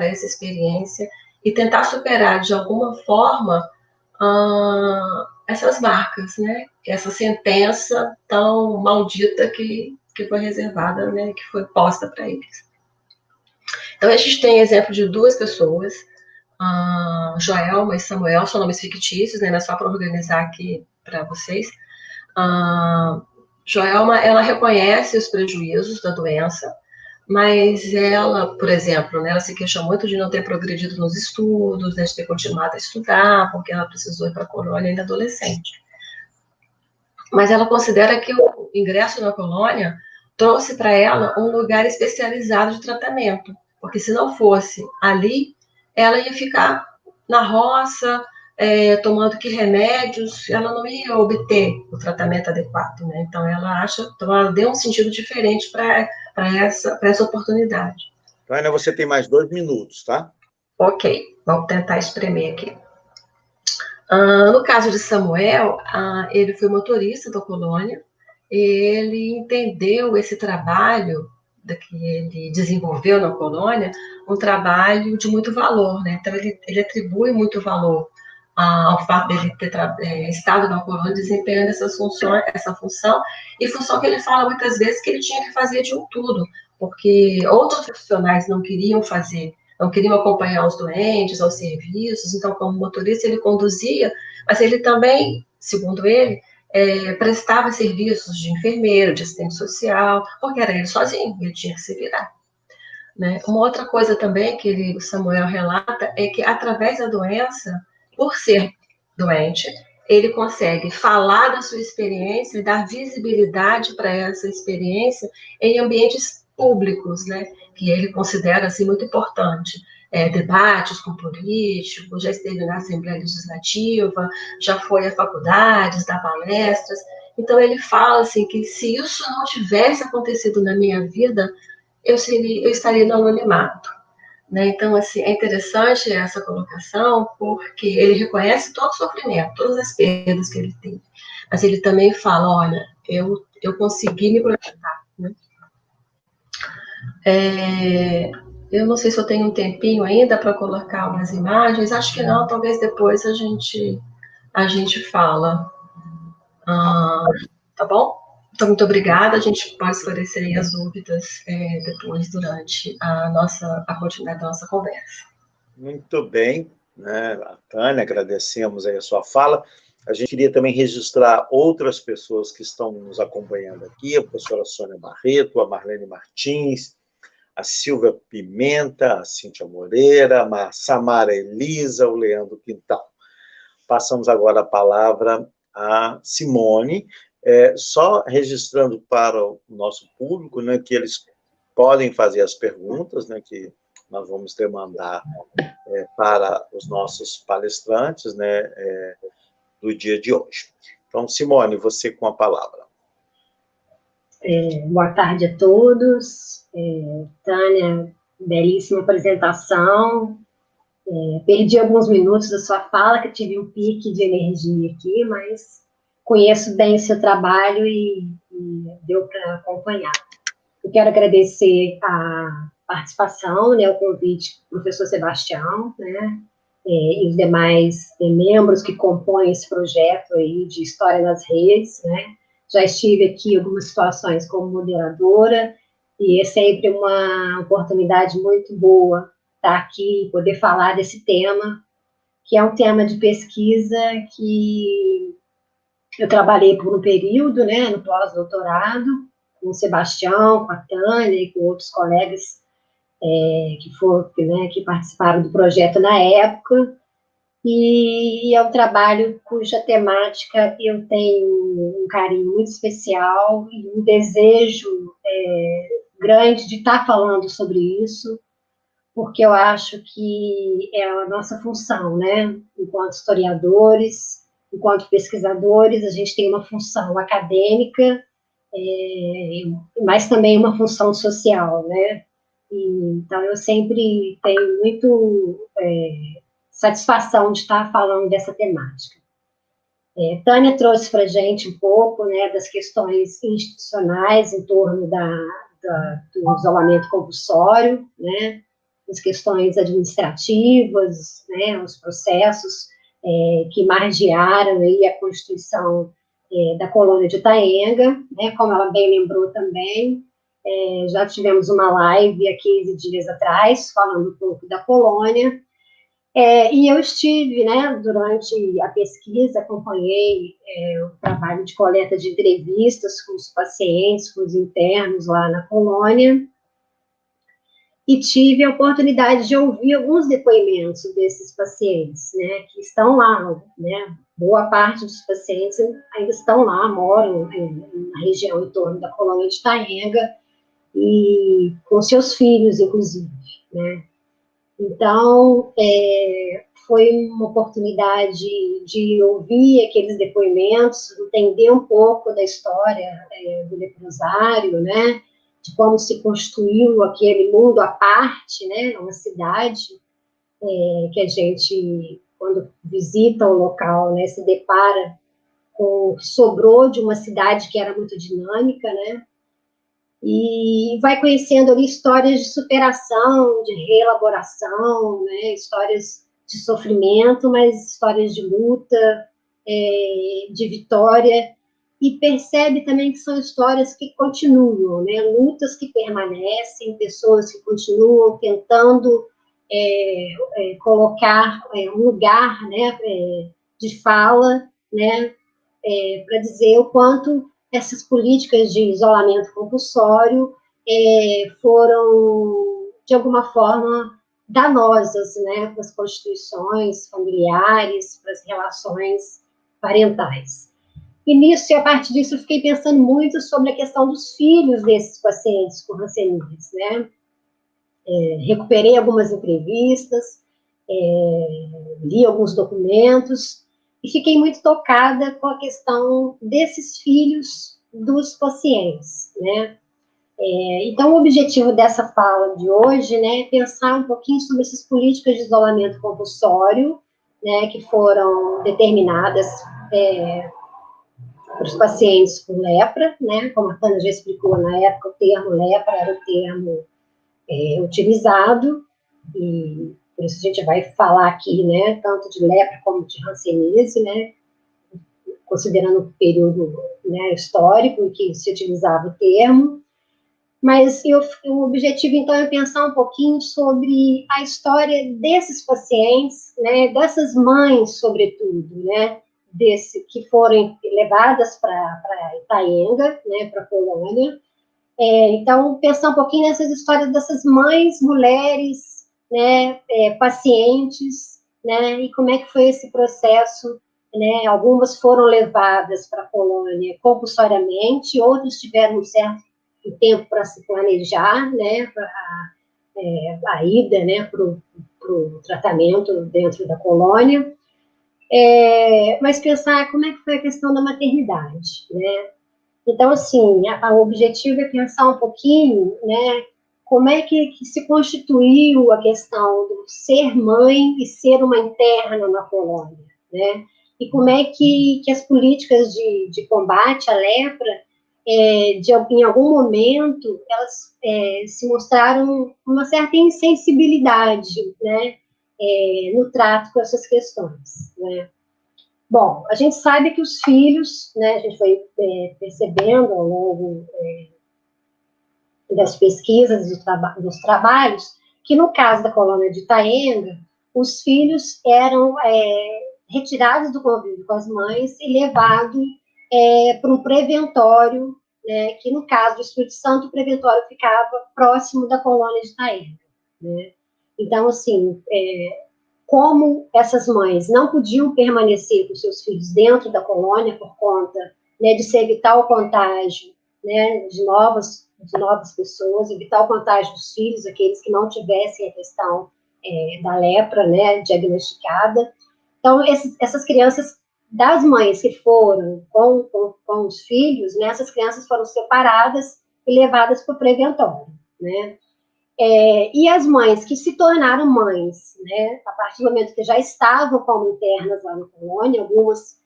essa experiência, e tentar superar, de alguma forma, essas marcas, né? Essa sentença tão maldita que foi reservada, né? Que foi posta para eles. Então, a gente tem exemplo de duas pessoas, Joelma e Samuel, são nomes fictícios, né, mas só para organizar aqui para vocês. Joelma, ela reconhece os prejuízos da doença, mas ela, por exemplo, né, ela se queixa muito de não ter progredido nos estudos, né, de ter continuado a estudar, porque ela precisou ir para a colônia ainda adolescente. Mas ela considera que o ingresso na colônia trouxe para ela um lugar especializado de tratamento, porque se não fosse ali, ela ia ficar na roça, tomando que remédios, ela não ia obter o tratamento adequado, né? Então ela deu um sentido diferente para essa oportunidade. Ana, você tem mais 2 minutos, tá? Ok, vamos tentar espremer aqui. No caso de Samuel, ele foi motorista da colônia, ele entendeu esse trabalho que ele desenvolveu na colônia, um trabalho de muito valor, né? Então, ele atribui muito valor ao fato dele ter estado na colônia desempenhando essa função, e função que ele fala muitas vezes que ele tinha que fazer de um tudo, porque outros profissionais não queriam fazer, não queriam acompanhar os doentes aos serviços, então, como motorista, ele conduzia, mas ele também, segundo ele, prestava serviços de enfermeiro, de assistente social, porque era ele sozinho, ele tinha que se virar. Né? Uma outra coisa também que o Samuel relata é que, através da doença, por ser doente, ele consegue falar da sua experiência e dar visibilidade para essa experiência em ambientes públicos, né? Que ele considera assim, muito importante. Debates com políticos, já esteve na Assembleia Legislativa, já foi a faculdades, dá palestras. Então, ele fala assim, que se isso não tivesse acontecido na minha vida, eu estaria no anonimato. Né? Então, assim, é interessante essa colocação, porque ele reconhece todo o sofrimento, todas as perdas que ele teve. Mas ele também fala, olha, eu consegui me projetar. Né? Eu não sei se eu tenho um tempinho ainda para colocar umas imagens, acho que não, talvez depois a gente fala. Tá bom? Então, muito obrigada. A gente pode esclarecer aí as dúvidas depois, durante a continuidade da nossa conversa. Muito bem, né, Tânia, agradecemos aí a sua fala. A gente queria também registrar outras pessoas que estão nos acompanhando aqui, a professora Sônia Barreto, a Marlene Martins, a Silvia Pimenta, a Cíntia Moreira, a Samara Elisa, o Leandro Quintal. Passamos agora a palavra a Simone, só registrando para o nosso público, né, que eles podem fazer as perguntas, né, que nós vamos demandar para os nossos palestrantes, né, do dia de hoje. Então, Simone, você com a palavra. Boa tarde a todos. Tânia, belíssima apresentação. Perdi alguns minutos da sua fala, que tive um pique de energia aqui, mas conheço bem o seu trabalho e deu para acompanhar. Eu quero agradecer a participação, né, o convite do professor Sebastião, né, e os demais membros que compõem esse projeto aí de História nas Redes, né. Já estive aqui em algumas situações como moderadora, e é sempre uma oportunidade muito boa estar aqui e poder falar desse tema, que é um tema de pesquisa que eu trabalhei por um período, né, no pós-doutorado, com o Sebastião, com a Tânia e com outros colegas que participaram do projeto na época, e é um trabalho cuja temática eu tenho um carinho muito especial e um desejo grande de estar falando sobre isso, porque eu acho que é a nossa função, né? Enquanto historiadores, enquanto pesquisadores, a gente tem uma função acadêmica, mas também uma função social, né? Então, eu sempre tenho muito satisfação de estar falando dessa temática. Tânia trouxe para a gente um pouco, né, das questões institucionais em torno do isolamento compulsório, né, as questões administrativas, né, os processos que margearam aí a constituição da colônia de Itaenga, né, como ela bem lembrou também. Já tivemos uma live há 15 dias atrás, falando um pouco da colônia, E eu estive, né, durante a pesquisa, acompanhei o trabalho de coleta de entrevistas com os pacientes, com os internos lá na colônia, e tive a oportunidade de ouvir alguns depoimentos desses pacientes, né, que estão lá, né, boa parte dos pacientes ainda estão lá, moram na região em torno da colônia de Itaenga, e com seus filhos, inclusive, né. Então, foi uma oportunidade de ouvir aqueles depoimentos, entender um pouco da história do leprosário, né, de como se construiu aquele mundo à parte, né, uma cidade que a gente, quando visita o local, né, se depara com o que sobrou de uma cidade que era muito dinâmica, né, e vai conhecendo ali histórias de superação, de reelaboração, né, histórias de sofrimento, mas histórias de luta, de vitória, e percebe também que são histórias que continuam, né, lutas que permanecem, pessoas que continuam tentando colocar um lugar, né, de fala, né, para dizer o quanto essas políticas de isolamento compulsório foram, de alguma forma, danosas, né, para as constituições familiares, para as relações parentais. E nisso, e a partir disso, eu fiquei pensando muito sobre a questão dos filhos desses pacientes com hanseníase, né? Recuperei algumas entrevistas, li alguns documentos, e fiquei muito tocada com a questão desses filhos dos pacientes, né? Então, o objetivo dessa fala de hoje, né, é pensar um pouquinho sobre essas políticas de isolamento compulsório, né, que foram determinadas para os pacientes com lepra, né, como a Tânia já explicou, na época o termo lepra era o termo utilizado, e por isso a gente vai falar aqui, né, tanto de lepra como de hanseníase, né, considerando o período, né, histórico em que se utilizava o termo, mas o objetivo, então, é pensar um pouquinho sobre a história desses pacientes, né, dessas mães, sobretudo, né, que foram levadas para Itaenga, né, para a colônia. Então, pensar um pouquinho nessas histórias dessas mães, mulheres, né, pacientes, né, e como é que foi esse processo, né, algumas foram levadas para a colônia compulsoriamente, outras tiveram um certo tempo para se planejar, né, para a ida, né, para o tratamento dentro da colônia, mas pensar como é que foi a questão da maternidade, né. Então, assim, o objetivo é pensar um pouquinho, né, como é que se constituiu a questão do ser mãe e ser uma interna na colônia, né, e como é que as políticas de combate à lepra, em algum momento, elas se mostraram uma certa insensibilidade, né, no trato com essas questões, né. Bom, a gente sabe que os filhos, né, a gente foi percebendo ao longo das pesquisas, dos trabalhos, que no caso da colônia de Itaenga, os filhos eram retirados do convívio com as mães e levados para um preventório, né, que no caso do Espírito Santo, o preventório ficava próximo da colônia de Itaenga, né. Então, assim, como essas mães não podiam permanecer com seus filhos dentro da colônia por conta, né, de se evitar o contágio, né, de novas pessoas, evitar o contágio dos filhos, aqueles que não tivessem a questão da lepra, né, diagnosticada. Então, essas crianças, das mães que foram com os filhos, né, essas crianças foram separadas e levadas para o preventório, né. E as mães que se tornaram mães, né, a partir do momento que já estavam como internas lá na colônia, algumas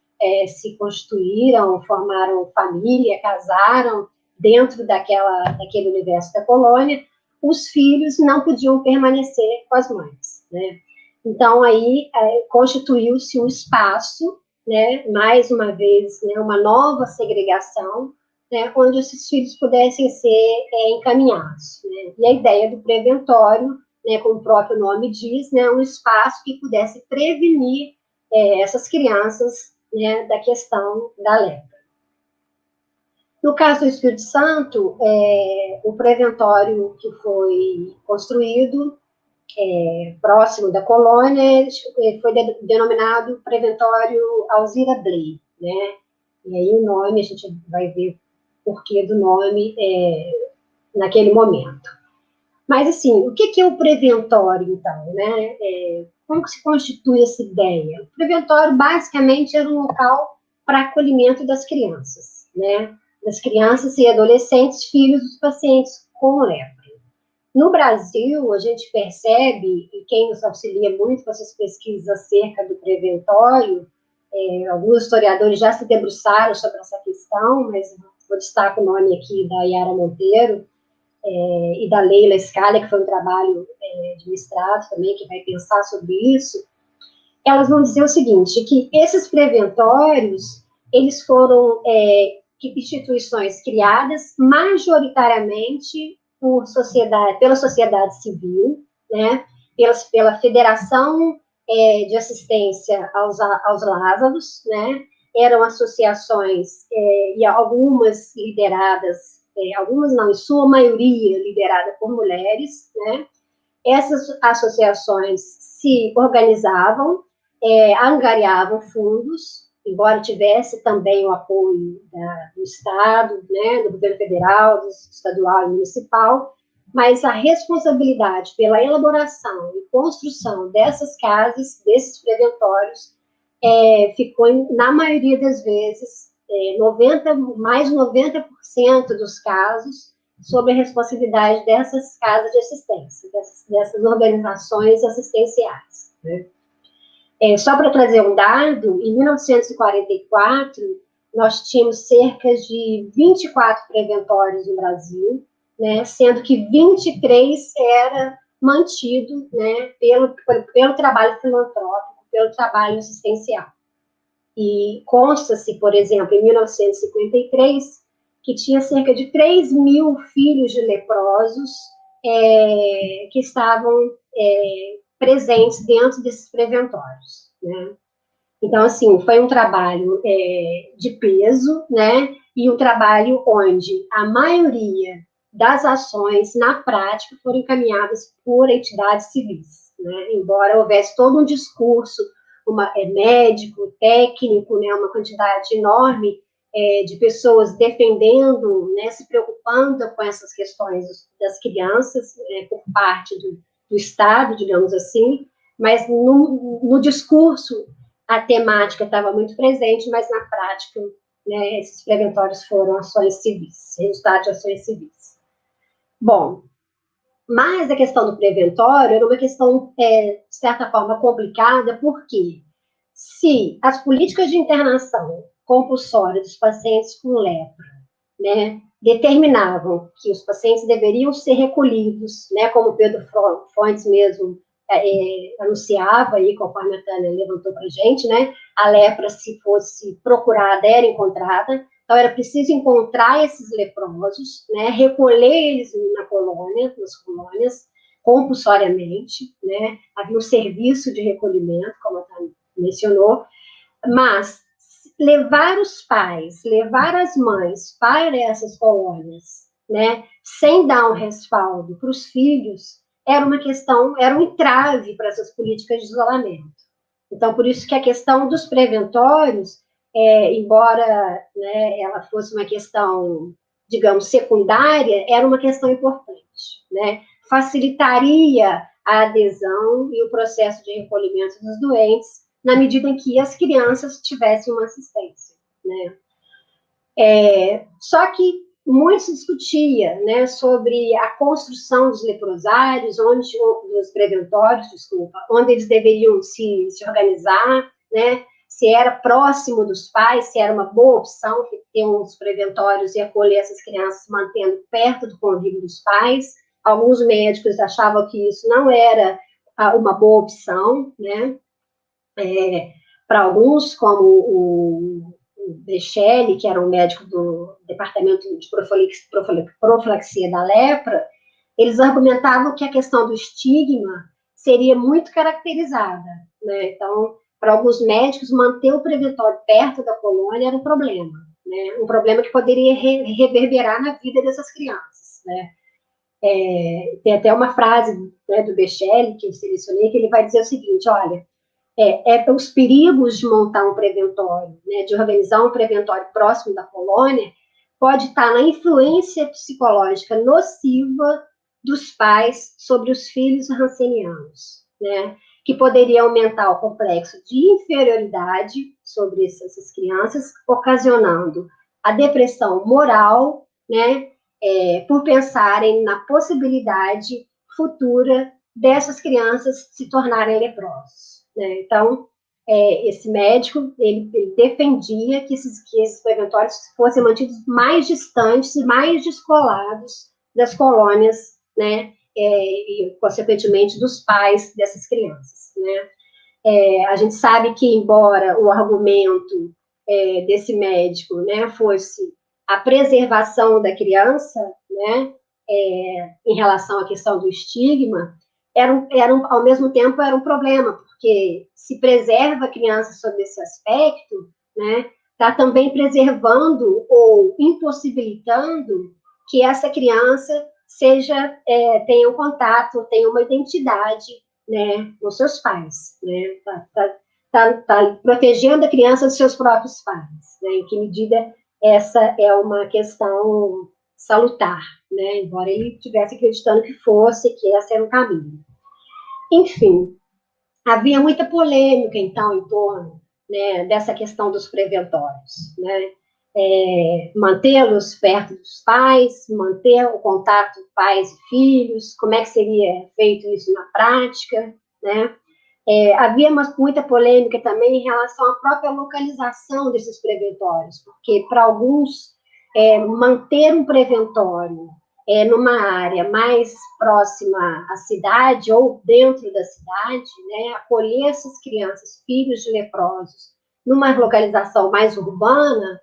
se constituíram, formaram família, casaram dentro daquele universo da colônia, os filhos não podiam permanecer com as mães, né. Então, aí constituiu-se um espaço, né, mais uma vez, né, uma nova segregação, né, onde esses filhos pudessem ser encaminhados, né. E a ideia do preventório, né, como o próprio nome diz, né, um espaço que pudesse prevenir essas crianças, né, da questão da lepra. No caso do Espírito Santo, o preventório que foi construído próximo da colônia foi denominado Preventório Alzira Bley, né? E aí o nome, a gente vai ver o porquê do nome naquele momento. Mas, assim, o que é o preventório, então, né? Como que se constitui essa ideia? O preventório, basicamente, era um local para acolhimento das crianças, né? Das crianças e adolescentes, filhos dos pacientes com lepra. No Brasil, a gente percebe, e quem nos auxilia muito com essas pesquisas acerca do preventório, alguns historiadores já se debruçaram sobre essa questão, mas vou destacar o nome aqui da Yara Monteiro e da Leila Scala, que foi um trabalho de mestrado também, que vai pensar sobre isso. Elas vão dizer o seguinte, que esses preventórios, eles foram instituições criadas majoritariamente pela sociedade civil, né, pela Federação de Assistência aos Lázaros, né, eram associações, e algumas lideradas, algumas não, em sua maioria liderada por mulheres, né. Essas associações se organizavam, angariavam fundos, embora tivesse também o apoio do Estado, né, do governo federal, do estadual e municipal, mas a responsabilidade pela elaboração e construção dessas casas, desses preventórios, ficou, na maioria das vezes, mais de 90% dos casos, sob a responsabilidade dessas casas de assistência, dessas organizações assistenciais, né? Só para trazer um dado, em 1944, nós tínhamos cerca de 24 preventórios no Brasil, né, sendo que 23 era mantido, né, pelo trabalho filantrópico, pelo trabalho assistencial. E consta-se, por exemplo, em 1953, que tinha cerca de 3.000 filhos de leprosos que estavam presentes dentro desses preventórios, né? Então, assim, foi um trabalho de peso, né? E um trabalho onde a maioria das ações, na prática, foram encaminhadas por entidades civis, né? Embora houvesse todo um discurso médico, técnico, né? Uma quantidade enorme de pessoas defendendo, né? Se preocupando com essas questões das crianças por parte do Estado, digamos assim, mas no discurso a temática estava muito presente, mas na prática, né, esses preventórios foram ações civis, resultado de ações civis. Bom, mas a questão do preventório era uma questão, de certa forma, complicada, porque se as políticas de internação compulsória dos pacientes com lepra, né, determinavam que os pacientes deveriam ser recolhidos, né, como o Pedro Fontes mesmo anunciava aí, conforme a Tânia levantou para a gente, né, a lepra, se fosse procurada, era encontrada, então era preciso encontrar esses leprosos, né, recolher eles nas colônias, compulsoriamente, né, havia um serviço de recolhimento, como a Tânia mencionou, mas levar os pais, levar as mães para essas colônias, né, sem dar um respaldo para os filhos, era uma questão, era um entrave para essas políticas de isolamento. Então, por isso que a questão dos preventórios, embora, né, ela fosse uma questão, digamos, secundária, era uma questão importante, né? Facilitaria a adesão e o processo de recolhimento dos doentes, na medida em que as crianças tivessem uma assistência, né? Só que muito se discutia, né, sobre a construção dos leprosários, dos preventórios, onde eles deveriam se organizar, né, se era próximo dos pais, se era uma boa opção ter uns preventórios e acolher essas crianças mantendo perto do convívio dos pais. Alguns médicos achavam que isso não era uma boa opção, né, para alguns, como o Brechelli, que era um médico do Departamento de Profilaxia da Lepra, eles argumentavam que a questão do estigma seria muito caracterizada, né? Então, para alguns médicos, manter o preventório perto da colônia era um problema, né? Um problema que poderia reverberar na vida dessas crianças, né? Tem até uma frase, né, do Bechelli, que eu selecionei, que ele vai dizer o seguinte, olha, os perigos de montar um preventório, né, de organizar um preventório próximo da colônia, pode estar na influência psicológica nociva dos pais sobre os filhos rancenianos, né, que poderia aumentar o complexo de inferioridade sobre essas crianças, ocasionando a depressão moral, né, por pensarem na possibilidade futura dessas crianças se tornarem leprosos, né? Então, esse médico, ele defendia que esses preventórios fossem mantidos mais distantes e mais descolados das colônias, né? E, consequentemente, dos pais dessas crianças, né? A gente sabe que, embora o argumento desse médico, né, fosse a preservação da criança, né, em relação à questão do estigma, ao mesmo tempo era um problema, porque se preserva a criança sob esse aspecto, né, está também preservando ou impossibilitando que essa criança tenha um contato, tenha uma identidade, né, com seus pais, né, tá protegendo a criança dos seus próprios pais, né, em que medida essa é uma questão salutar, né, embora ele estivesse acreditando que esse era o caminho. Enfim, havia muita polêmica, então, em torno, né, dessa questão dos preventórios, né, mantê-los perto dos pais, manter o contato pais e filhos, como é que seria feito isso na prática, né? Havia muita polêmica também em relação à própria localização desses preventórios, porque para alguns manter um preventório numa área mais próxima à cidade ou dentro da cidade, né, acolher essas crianças, filhos de leprosos, numa localização mais urbana,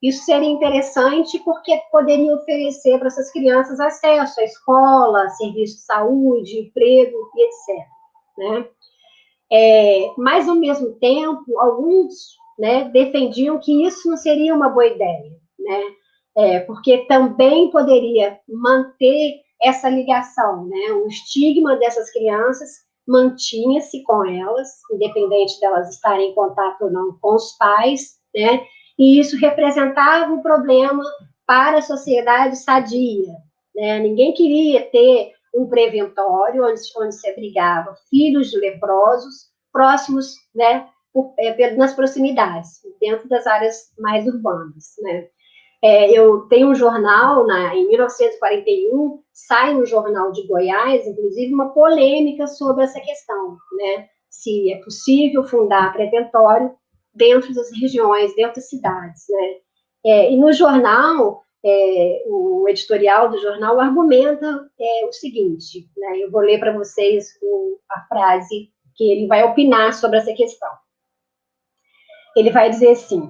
isso seria interessante porque poderia oferecer para essas crianças acesso à escola, serviço de saúde, emprego e etc., né? Mas, ao mesmo tempo, alguns, né, defendiam que isso não seria uma boa ideia, né? Porque também poderia manter essa ligação, né? O estigma dessas crianças mantinha-se com elas, independente delas estarem em contato ou não com os pais, né? E isso representava um problema para a sociedade sadia, né? Ninguém queria ter um preventório onde se abrigava filhos de leprosos próximos, né, nas proximidades, dentro das áreas mais urbanas, né. Eu tenho um jornal, em 1941, sai no Jornal de Goiás, inclusive, uma polêmica sobre essa questão, né, se é possível fundar preventório dentro das regiões, dentro das cidades, né. E no jornal, o editorial do jornal argumenta o seguinte, né, eu vou ler para vocês a frase que ele vai opinar sobre essa questão. Ele vai dizer assim,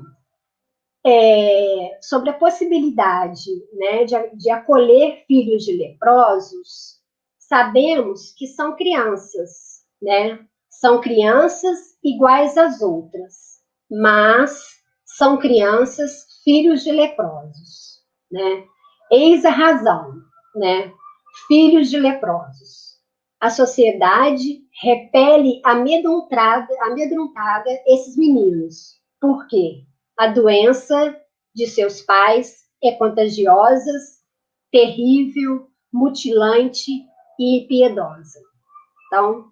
sobre a possibilidade, né, de acolher filhos de leprosos, sabemos que são crianças, né, são crianças iguais às outras, mas são crianças filhos de leprosos, né? Eis a razão, né? Filhos de leprosos. A sociedade repele amedrontada esses meninos. Por quê? A doença de seus pais é contagiosa, terrível, mutilante e impiedosa. Então,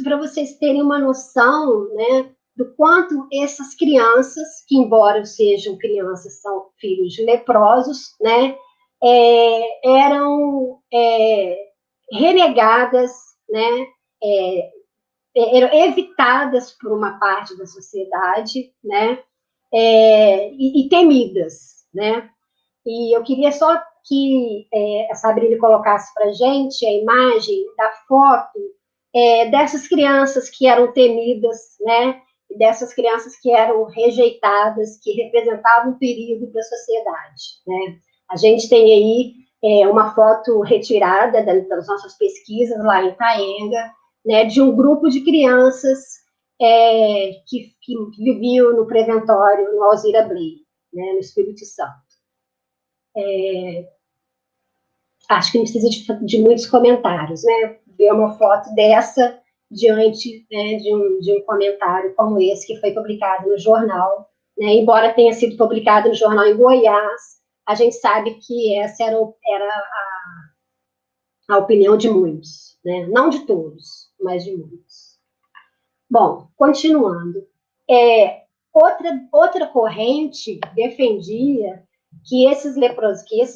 para vocês terem uma noção, né, do quanto essas crianças, que embora sejam crianças, são filhos de leprosos, né, eram renegadas, né, eram evitadas por uma parte da sociedade, né, e temidas, né. E eu queria só que a Sabrina colocasse para a gente a imagem da foto dessas crianças que eram temidas, né, dessas crianças que eram rejeitadas, que representavam um perigo para a sociedade, né. A gente tem aí uma foto retirada das nossas pesquisas lá em Itaenga, né, de um grupo de crianças que viviam no preventório no Alzira Blay, né, no Espírito Santo. Acho que não precisa de muitos comentários, né? Ver uma foto dessa diante, né, de um comentário como esse que foi publicado no jornal, né? Embora tenha sido publicado no jornal em Goiás, a gente sabe que essa era a opinião de muitos, né? Não de todos, mas de muitos. Bom, continuando. Outra corrente defendia que esses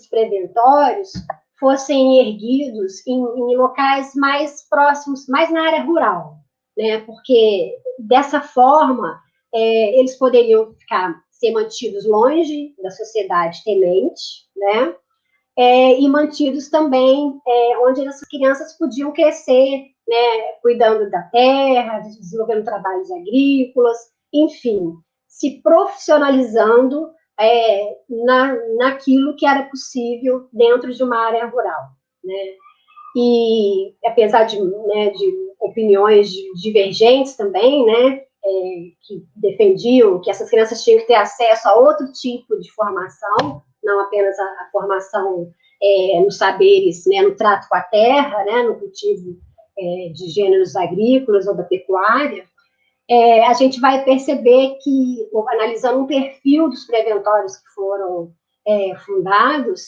preventórios fossem erguidos em locais mais próximos, mais na área rural, né? Porque dessa forma eles poderiam ser mantidos longe da sociedade temente, né? E mantidos também onde essas crianças podiam crescer, né? Cuidando da terra, desenvolvendo trabalhos agrícolas, enfim, se profissionalizando naquilo que era possível dentro de uma área rural, né? E apesar de opiniões divergentes também, né, que defendiam que essas crianças tinham que ter acesso a outro tipo de formação, não apenas a formação nos saberes, né, no trato com a terra, né, no cultivo de gêneros agrícolas ou da pecuária, a gente vai perceber que, analisando um perfil dos preventórios que foram fundados,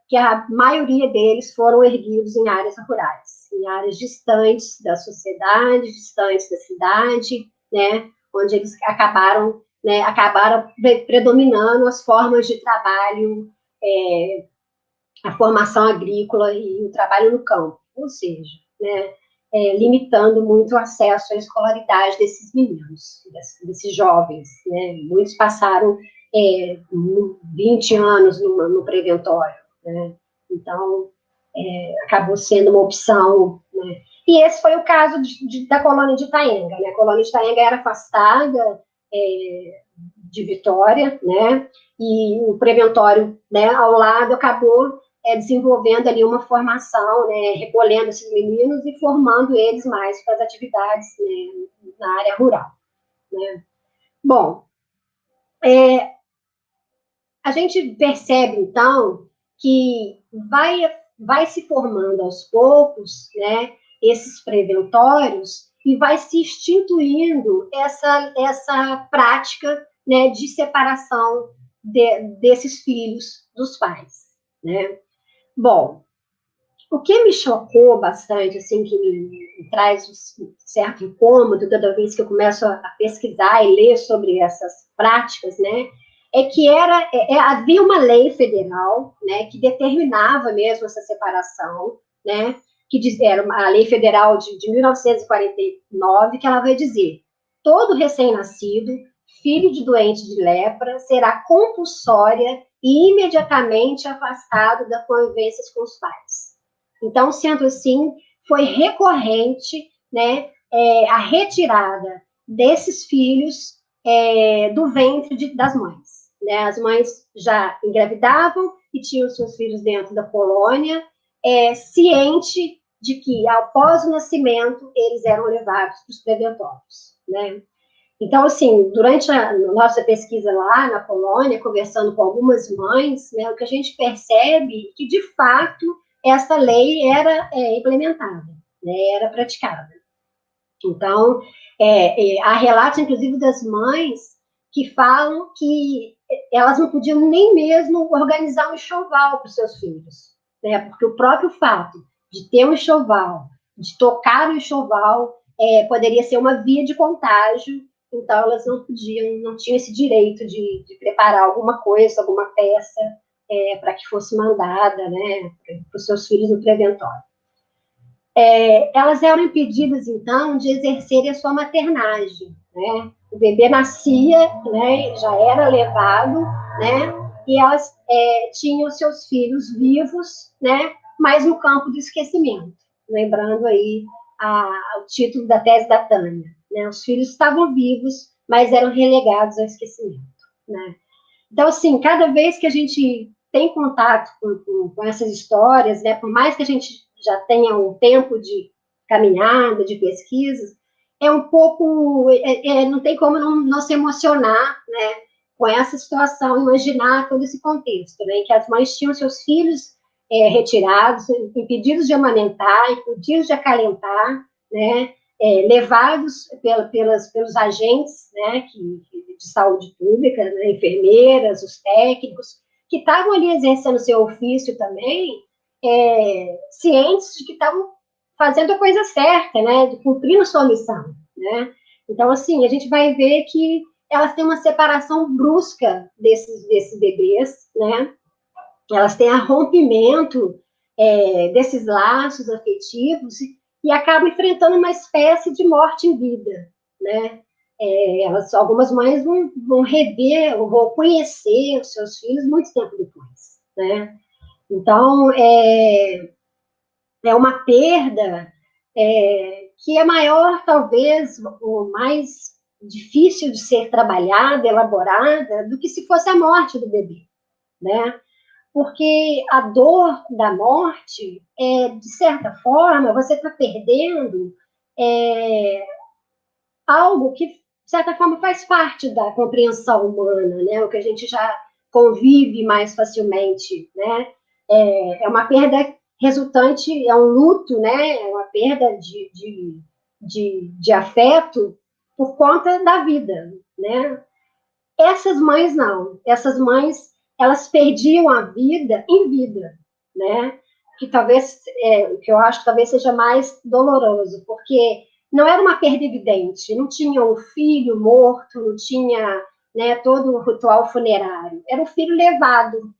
que a maioria deles foram erguidos em áreas rurais, em áreas distantes da sociedade, distantes da cidade, né, onde eles acabaram predominando as formas de trabalho, a formação agrícola e o trabalho no campo, ou seja, né, limitando muito o acesso à escolaridade desses meninos, desses jovens, né? Muitos passaram 20 anos no preventório, né? Então, acabou sendo uma opção, né? E esse foi o caso da colônia de Itaenga, né? A colônia de Itaenga era afastada de Vitória, né? E o preventório, né, ao lado acabou desenvolvendo ali uma formação, né, recolhendo esses meninos e formando eles mais para as atividades, né, na área rural, né. Bom, a gente percebe, então, que vai se formando aos poucos, né, esses preventórios e vai se instituindo essa prática, né, de separação desses filhos dos pais, né. Bom, o que me chocou bastante, assim, que me traz um certo incômodo toda vez que eu começo a pesquisar e ler sobre essas práticas, né, é que havia uma lei federal, né, que determinava mesmo essa separação, né, era a lei federal de 1949, que ela vai dizer: todo recém-nascido, filho de doente de lepra, será compulsória e imediatamente afastado da convivência com os pais. Então, sendo assim, foi recorrente, né, a retirada desses filhos do ventre das mães, né? As mães já engravidavam e tinham seus filhos dentro da colônia, ciente de que, após o nascimento, eles eram levados para os preventórios, né? Então, assim, durante a nossa pesquisa lá na colônia, conversando com algumas mães, né, o que a gente percebe é que, de fato, essa lei era implementada, né, era praticada. Então, há relatos, inclusive, das mães que falam que elas não podiam nem mesmo organizar um enxoval para os seus filhos, né, porque o próprio fato de ter um enxoval, de tocar no enxoval, poderia ser uma via de contágio. Então, elas não tinham esse direito de preparar alguma coisa, alguma peça, para que fosse mandada, né, para os seus filhos no preventório. Elas eram impedidas, então, de exercerem a sua maternagem, né? O bebê nascia, né, já era levado, né, e elas tinham seus filhos vivos, né, mas no campo do esquecimento. Lembrando aí o título da tese da Tânia, né? Os filhos estavam vivos, mas eram relegados ao esquecimento, né? Então, assim, cada vez que a gente tem contato com essas histórias, né, por mais que a gente já tenha um tempo de caminhada, de pesquisas, é um pouco, não tem como não se emocionar, né, com essa situação, imaginar todo esse contexto, né, em que as mães tinham seus filhos retirados, impedidos de amamentar, impedidos de acalentar, né, levados pelos agentes, né, de saúde pública, né, enfermeiras, os técnicos, que estavam ali exercendo seu ofício também, cientes de que estavam fazendo a coisa certa, né, de cumprindo sua missão, né. Então, assim, a gente vai ver que elas têm uma separação brusca desses bebês, né, elas têm a rompimento desses laços afetivos e acabam enfrentando uma espécie de morte em vida, né. Algumas mães vão rever, vão conhecer os seus filhos muito tempo depois, né. Então, é uma perda que é maior, talvez, ou mais difícil de ser trabalhada, elaborada, do que se fosse a morte do bebê, né? Porque a dor da morte, de certa forma, você está perdendo algo que, de certa forma, faz parte da compreensão humana, né? O que a gente já convive mais facilmente, né? É uma perda resultante, é um luto, né? É uma perda de afeto por conta da vida, né? Essas mães não. Essas mães, elas perdiam a vida em vida, né? Que talvez, que eu acho que talvez seja mais doloroso, porque não era uma perda evidente, não tinha o filho morto, não tinha, né, todo o ritual funerário. Era o filho levado.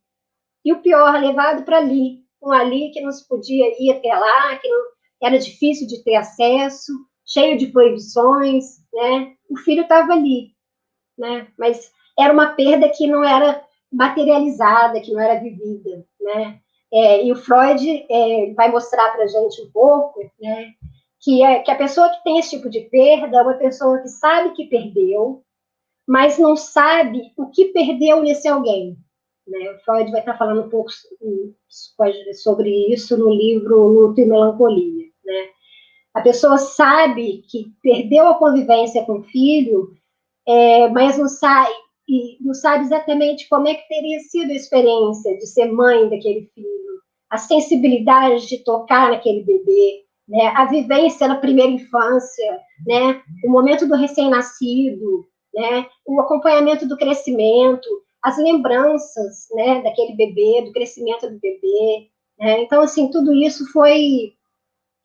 E o pior, levado para ali. Ali que não se podia ir até lá, que não, era difícil de ter acesso, cheio de proibições, né? O filho estava ali, né? Mas era uma perda que não era materializada, que não era vivida, né? E o Freud vai mostrar para a gente um pouco, né, que a pessoa que tem esse tipo de perda é uma pessoa que sabe que perdeu, mas não sabe o que perdeu nesse alguém. Né? O Freud vai estar falando um pouco sobre isso no livro Luto e Melancolia. Né? A pessoa sabe que perdeu a convivência com o filho, mas não sabe exatamente como é que teria sido a experiência de ser mãe daquele filho, a sensibilidade de tocar naquele bebê, né? A vivência na primeira infância, né? O momento do recém-nascido, né? O acompanhamento do crescimento, as lembranças, né, daquele bebê, do crescimento do bebê. Né? Então, assim, tudo isso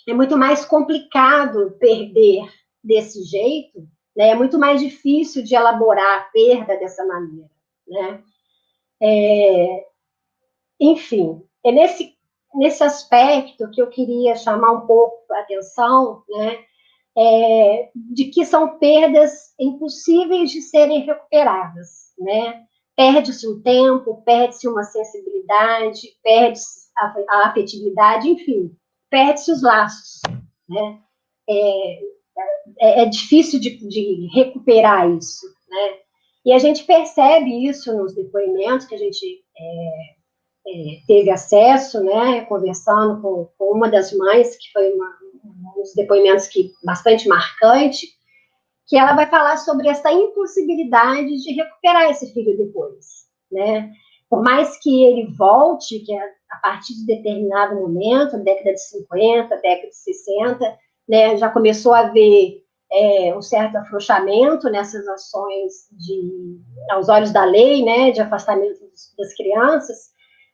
é muito mais complicado perder desse jeito, né? É muito mais difícil de elaborar a perda dessa maneira, né? Enfim, é nesse aspecto que eu queria chamar um pouco a atenção, né? De que são perdas impossíveis de serem recuperadas, né? Perde-se um tempo, perde-se uma sensibilidade, perde-se a afetividade, enfim, perde-se os laços, né? É difícil de recuperar isso, né? E a gente percebe isso nos depoimentos que a gente teve acesso, né? Conversando com uma das mães, que foi um dos depoimentos bastante marcante, que ela vai falar sobre essa impossibilidade de recuperar esse filho depois, né? Por mais que ele volte, que a partir de determinado momento, década de 50, década de 60, né, já começou a haver um certo afrouxamento nessas ações aos olhos da lei, né, de afastamento das crianças,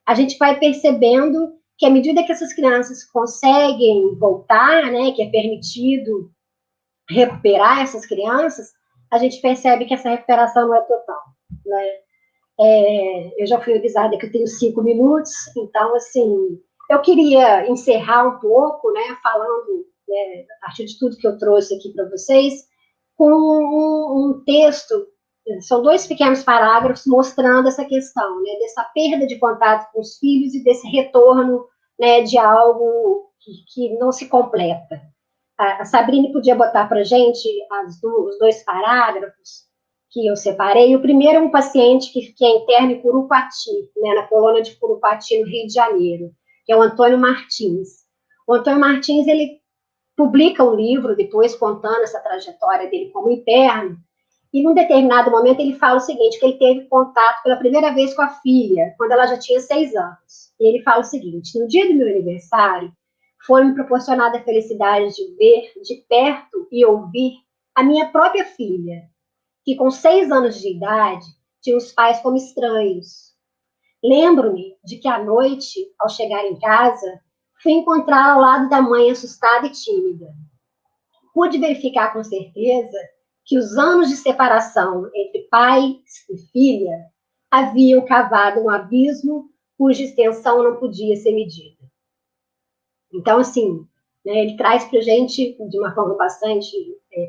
a gente vai percebendo que à medida que essas crianças conseguem voltar, né, que é permitido recuperar essas crianças, a gente percebe que essa recuperação não é total, né? Eu já fui avisada que eu tenho 5 minutos, então, assim, eu queria encerrar um pouco, né, falando, né, a partir de tudo que eu trouxe aqui para vocês, com um texto, são 2 pequenos parágrafos mostrando essa questão, né, dessa perda de contato com os filhos e desse retorno, né, de algo que não se completa. A Sabrine podia botar para a gente os 2 parágrafos, que eu separei. O primeiro é um paciente que é interno em Curupaty, né, na colônia de Curupaty, no Rio de Janeiro, que é o Antônio Martins. O Antônio Martins, ele publica um livro depois contando essa trajetória dele como interno, e num determinado momento ele fala o seguinte, que ele teve contato pela primeira vez com a filha, quando ela já tinha 6 anos. E ele fala o seguinte: no dia do meu aniversário, foi-me proporcionada a felicidade de ver de perto e ouvir a minha própria filha, que com 6 anos de idade tinha os pais como estranhos. Lembro-me de que à noite, ao chegar em casa, fui encontrá-la ao lado da mãe assustada e tímida. Pude verificar com certeza que os anos de separação entre pai e filha haviam cavado um abismo cuja extensão não podia ser medida. Então, assim, né, ele traz para a gente, de uma forma bastante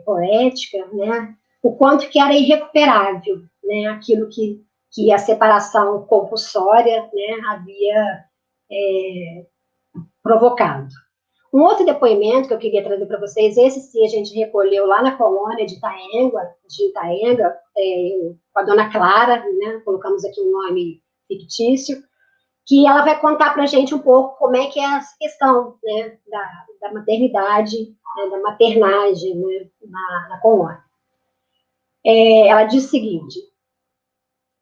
poética, né, o quanto que era irrecuperável, né, aquilo que a separação compulsória, né, havia provocado. Um outro depoimento que eu queria trazer para vocês, esse sim a gente recolheu lá na colônia de Itaenga, com a dona Clara, né, colocamos aqui um nome fictício, que ela vai contar para a gente um pouco como é que é essa questão, né, da maternidade, né, da maternagem, né, na colônia. Ela diz o seguinte: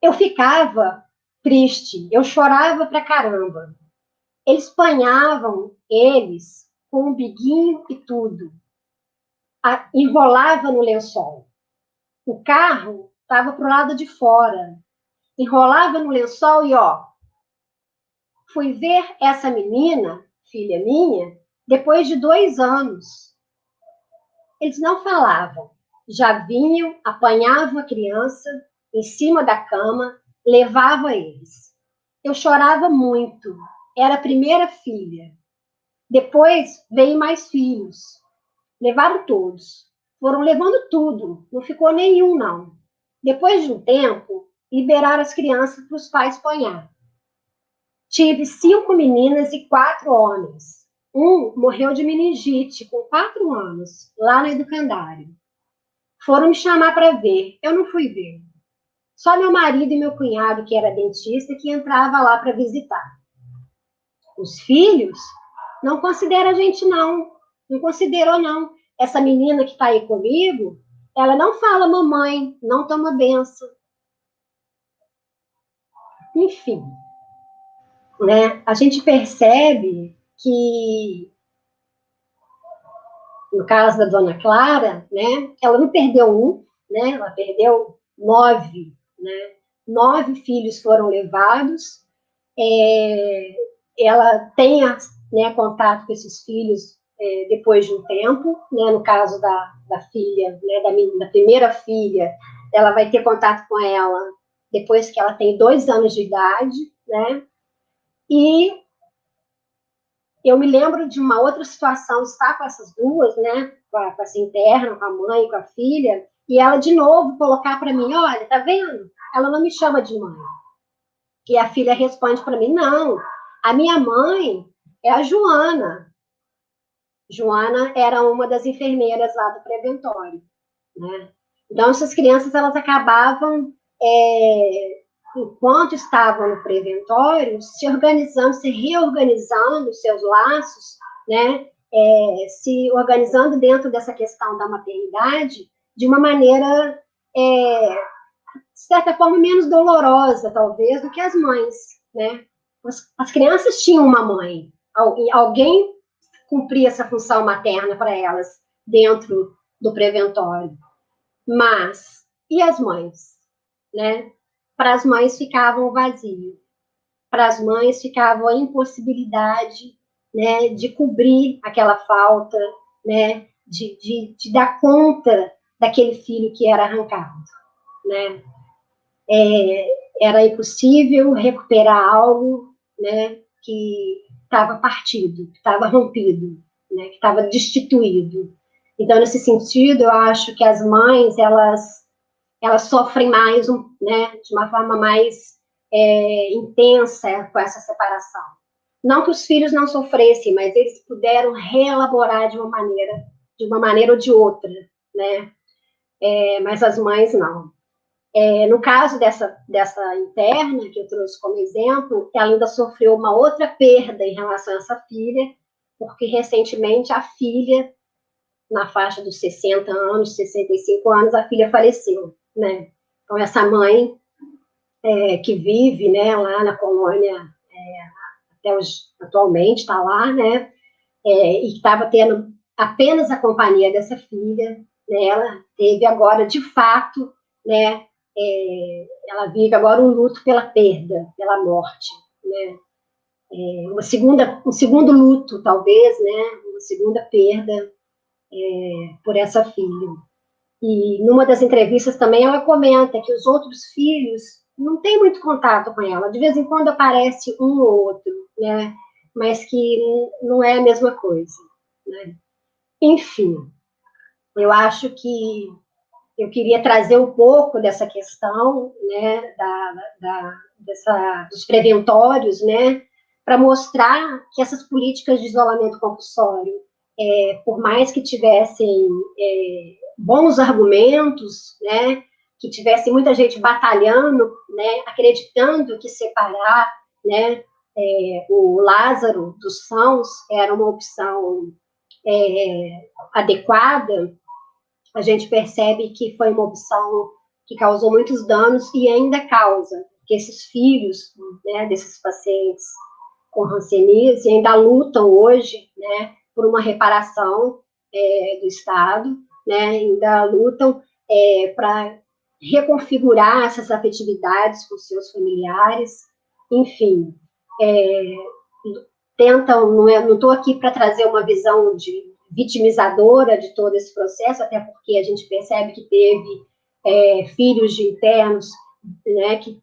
eu ficava triste, eu chorava pra caramba. Eles panhavam eles com um biguinho e tudo. Enrolava no lençol. O carro estava pro lado de fora. Enrolava no lençol e, ó, fui ver essa menina, filha minha, depois de 2 anos. Eles não falavam. Já vinham, apanhavam a criança em cima da cama, levavam eles. Eu chorava muito. Era a primeira filha. Depois veio mais filhos. Levaram todos. Foram levando tudo. Não ficou nenhum, não. Depois de um tempo, liberaram as crianças para os pais ponhar. Tive 5 meninas e 4 homens. Um morreu de meningite com 4 anos, lá no educandário. Foram me chamar para ver. Eu não fui ver. Só meu marido e meu cunhado, que era dentista, que entrava lá para visitar. Os filhos não considera a gente, não. Não considerou, não. Essa menina que está aí comigo, ela não fala mamãe, não toma benção. Enfim, né? A gente percebe que, no caso da dona Clara, né, ela não perdeu um, né, ela perdeu 9, né? 9 filhos foram levados. Ela tem, né, contato com esses filhos depois de um tempo, né, no caso da filha, né, da primeira filha, ela vai ter contato com ela depois que ela tem 2 anos de idade, né, e eu me lembro de uma outra situação, estar com essas duas, né, com essa interna, com a mãe e com a filha, e ela de novo colocar para mim: olha, tá vendo? Ela não me chama de mãe. E a filha responde para mim: não, a minha mãe é a Joana. Joana era uma das enfermeiras lá do preventório, né? Então, essas crianças, elas acabavam, enquanto estavam no preventório, se organizando, se reorganizando os seus laços, né? Se organizando dentro dessa questão da maternidade de uma maneira, de certa forma, menos dolorosa, talvez, do que as mães, né? As crianças tinham uma mãe, alguém cumpria essa função materna para elas dentro do preventório. Mas, e as mães? Né? Para as mães ficava um vazio. Para as mães ficava a impossibilidade, né, de cobrir aquela falta, né, de dar conta daquele filho que era arrancado. Né? Era impossível recuperar algo, né, que estava partido, que estava rompido, né, que estava destituído. Então, nesse sentido, eu acho que as mães, elas sofrem mais, né, de uma forma mais intensa com essa separação. Não que os filhos não sofressem, mas eles puderam reelaborar de uma maneira ou de outra, né? Mas as mães não. No caso dessa interna, que eu trouxe como exemplo, ela ainda sofreu uma outra perda em relação a essa filha, porque recentemente a filha, na faixa dos 60 anos, 65 anos, a filha faleceu, né? Então, essa mãe, que vive, né, lá na colônia, atualmente está lá, né, e estava tendo apenas a companhia dessa filha, né, ela teve agora, de fato, né, ela vive agora um luto pela perda, pela morte, né, um segundo luto, talvez, né, uma segunda perda por essa filha. E numa das entrevistas também ela comenta que os outros filhos não têm muito contato com ela, de vez em quando aparece um ou outro, né, mas que não é a mesma coisa, né. Enfim, eu acho que eu queria trazer um pouco dessa questão, né, dos preventórios, né, para mostrar que essas políticas de isolamento compulsório, por mais que tivessem bons argumentos, né, que tivesse muita gente batalhando, né, acreditando que separar, né, o Lázaro dos sãos era uma opção adequada, a gente percebe que foi uma opção que causou muitos danos e ainda causa, que esses filhos, né, desses pacientes com hanseníase ainda lutam hoje, né, por uma reparação do Estado, né, ainda lutam para reconfigurar essas afetividades com seus familiares, enfim, tentam, não estou aqui para trazer uma visão vitimizadora de todo esse processo, até porque a gente percebe que teve filhos de internos, né, que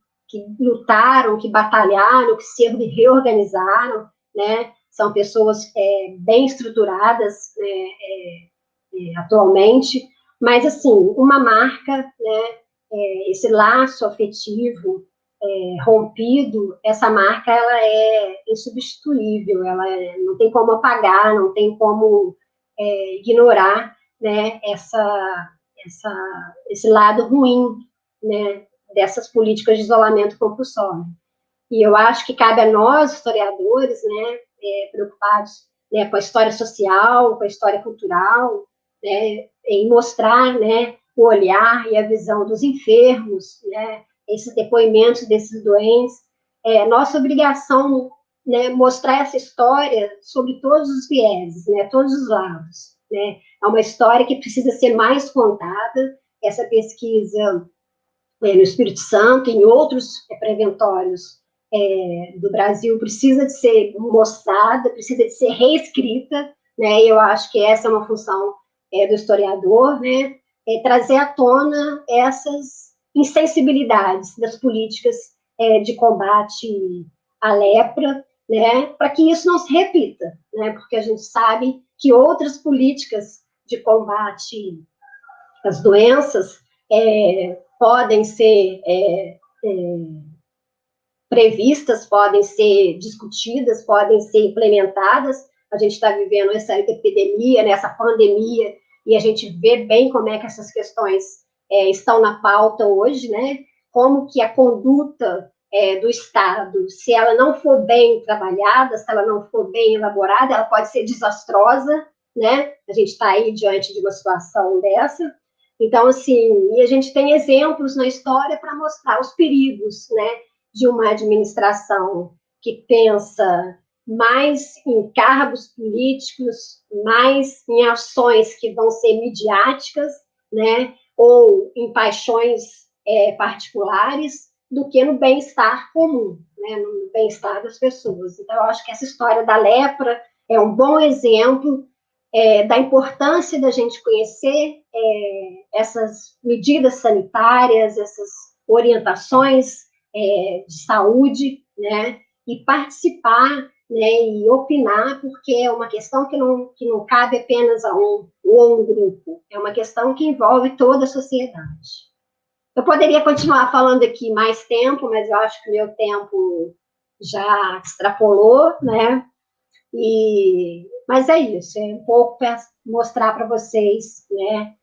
lutaram, que batalharam, que se reorganizaram, né, são pessoas bem estruturadas, né, atualmente, mas, assim, uma marca, né, esse laço afetivo rompido, essa marca, ela é insubstituível, ela não tem como apagar, não tem como ignorar, né, esse lado ruim, né, dessas políticas de isolamento compulsório. E eu acho que cabe a nós, historiadores, né, preocupados, né, com a história social, com a história cultural, né, em mostrar, né, o olhar e a visão dos enfermos, né, esses depoimentos desses doentes. Nossa obrigação, né, mostrar essa história sobre todos os vieses, né, todos os lados, né. É uma história que precisa ser mais contada. Essa pesquisa no Espírito Santo, em outros preventórios do Brasil, precisa de ser mostrada, precisa de ser reescrita, né, e eu acho que essa é uma função do historiador, né, trazer à tona essas insensibilidades das políticas de combate à lepra, né, para que isso não se repita, né, porque a gente sabe que outras políticas de combate às doenças podem ser previstas, podem ser discutidas, podem ser implementadas. A gente está vivendo essa epidemia, né, essa pandemia, e a gente vê bem como é que essas questões estão na pauta hoje, né? Como que a conduta do Estado, se ela não for bem trabalhada, se ela não for bem elaborada, ela pode ser desastrosa, né? A gente está aí diante de uma situação dessa. Então, assim, e a gente tem exemplos na história para mostrar os perigos, né, de uma administração que pensa mais em cargos políticos, mais em ações que vão ser midiáticas, né, ou em paixões particulares, do que no bem-estar comum, né, no bem-estar das pessoas. Então, eu acho que essa história da lepra é um bom exemplo da importância da gente conhecer essas medidas sanitárias, essas orientações de saúde, né, e participar, né, e opinar, porque é uma questão que não cabe apenas a um ou um grupo, é uma questão que envolve toda a sociedade. Eu poderia continuar falando aqui mais tempo, mas eu acho que o meu tempo já extrapolou, né? Mas é isso, é um pouco para mostrar para vocês, né,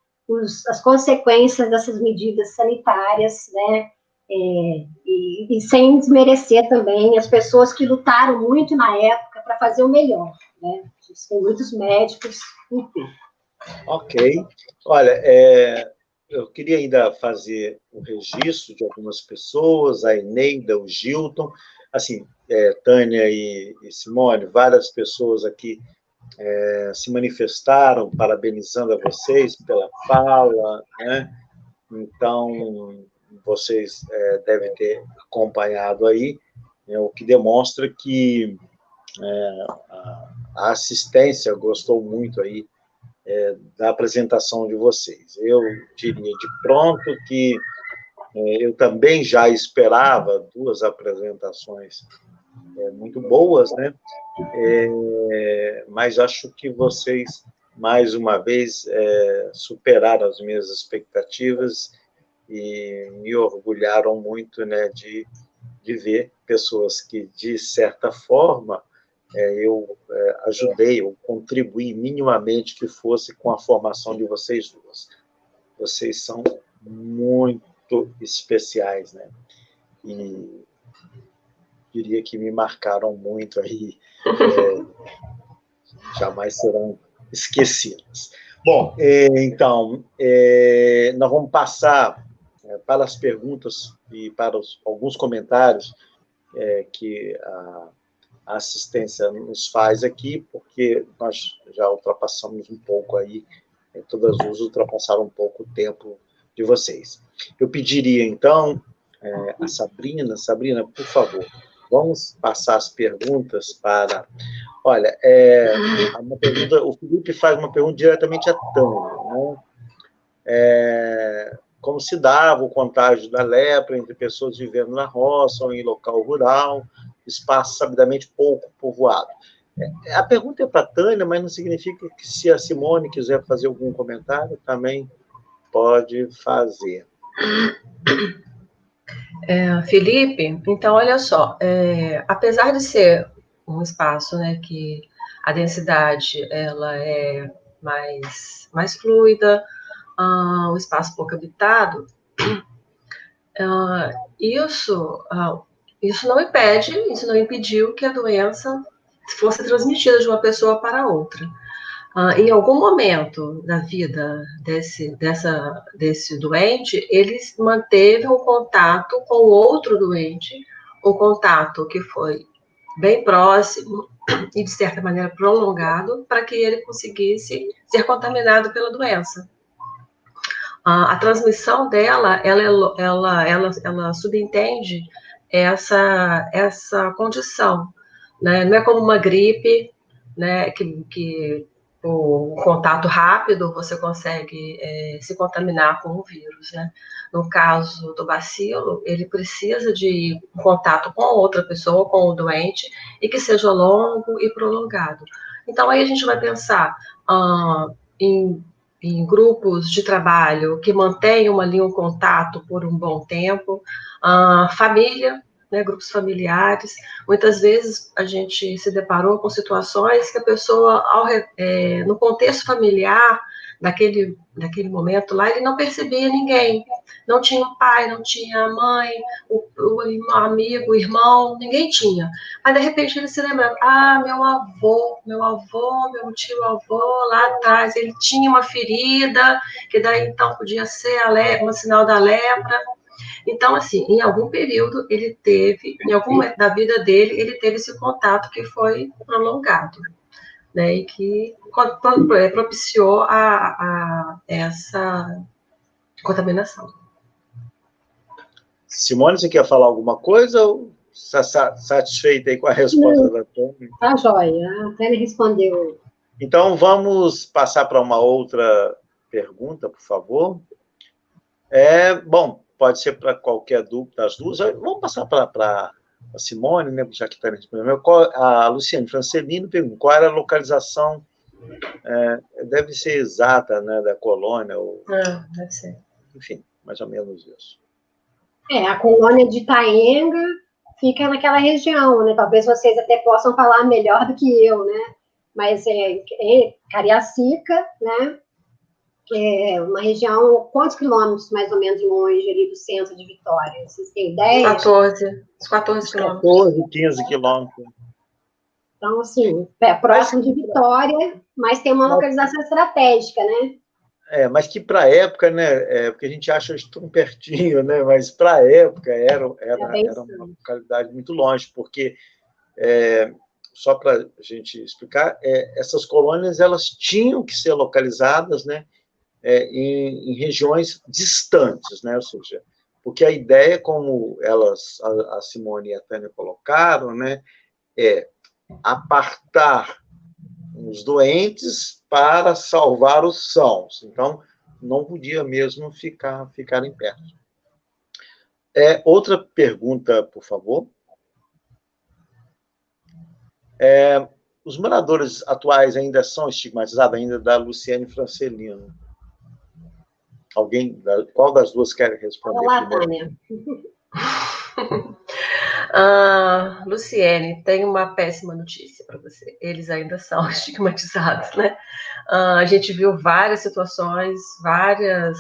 as consequências dessas medidas sanitárias, né? E sem desmerecer também as pessoas que lutaram muito na época para fazer o melhor, né? Tem muitos médicos, enfim. Ok. Olha, eu queria ainda fazer um registro de algumas pessoas, a Eneida, o Gilton, assim, Tânia e Simone, várias pessoas aqui se manifestaram parabenizando a vocês pela fala, né? Então, vocês devem ter acompanhado aí, né, o que demonstra que a assistência gostou muito aí da apresentação de vocês. Eu diria de pronto que eu também já esperava 2 apresentações muito boas, né? Mas acho que vocês, mais uma vez, superaram as minhas expectativas e me orgulharam muito, né, de ver pessoas que, de certa forma, eu ajudei, eu contribuí minimamente que fosse com a formação de vocês duas. Vocês são muito especiais, né? E diria que me marcaram muito aí, jamais serão esquecidas. Bom, então, nós vamos passar para as perguntas e para alguns comentários que a assistência nos faz aqui, porque nós já ultrapassamos um pouco aí, todas as ultrapassaram um pouco o tempo de vocês. Eu pediria, então, a Sabrina, por favor, vamos passar as perguntas para... Olha, uma pergunta, o Felipe faz uma pergunta diretamente a Tânia, né? Como se dava o contágio da lepra entre pessoas vivendo na roça ou em local rural, espaço sabidamente pouco povoado. A pergunta é para a Tânia, mas não significa que se a Simone quiser fazer algum comentário, também pode fazer. Felipe, então, olha só, apesar de ser um espaço, né, que a densidade ela é mais fluida, o espaço pouco habitado, isso não impediu que a doença fosse transmitida de uma pessoa para outra. Em algum momento da vida desse doente, ele manteve um contato com outro doente, um contato que foi bem próximo e, de certa maneira, prolongado, para que ele conseguisse ser contaminado pela doença. A transmissão dela, ela subentende essa condição, né? Não é como uma gripe, né, que o contato rápido você consegue se contaminar com o vírus, né? No caso do bacilo, ele precisa de um contato com outra pessoa, com o doente, e que seja longo e prolongado. Então, aí a gente vai pensar em grupos de trabalho que mantenham ali um contato por um bom tempo, família, né, grupos familiares. Muitas vezes a gente se deparou com situações que a pessoa, no contexto familiar, naquele momento lá, ele não percebia ninguém. Não tinha o pai, não tinha a mãe, o amigo, o irmão, ninguém tinha. Mas, de repente, ele se lembra, meu tio-avô, lá atrás, ele tinha uma ferida, que daí, então, podia ser um sinal da lepra. Então, assim, em algum período, em algum momento da vida dele, ele teve esse contato que foi prolongado, né, e que propiciou essa contaminação. Simone, você quer falar alguma coisa ou está satisfeita aí com a resposta da Tânia? Tá joia, a Tânia respondeu. Então, vamos passar para uma outra pergunta, por favor. Bom, pode ser para qualquer dúvida das duas. Vamos passar para a Simone, né, já que está respondendo. A Luciane Francelino pergunta qual era a localização, deve ser exata, né, da colônia. Deve ser. Enfim, mais ou menos isso. A colônia de Itaenga fica naquela região, né? Talvez vocês até possam falar melhor do que eu, né? Mas Cariacica, né? uma região, quantos quilômetros mais ou menos longe ali do centro de Vitória? Vocês têm ideia? 14 quilômetros. 14, 15 quilômetros. Então, assim, próximo de Vitória, mas tem uma localização estratégica, né? Mas que para a época, né, porque a gente acha isso tão pertinho, né, mas para a época era uma localidade muito longe, porque, só para a gente explicar, essas colônias elas tinham que ser localizadas, né, em regiões distantes, né, ou seja, porque a ideia, como a Simone e a Tânia colocaram, né, é apartar os doentes para salvar os sãos. Então, não podia mesmo ficarem perto. Outra pergunta, por favor. Os moradores atuais ainda são estigmatizados, ainda da Luciane Francelino? Qual das duas quer responder? Olá, Tânia. Luciene, tem uma péssima notícia para você. Eles ainda são estigmatizados, né? A gente viu várias situações, vários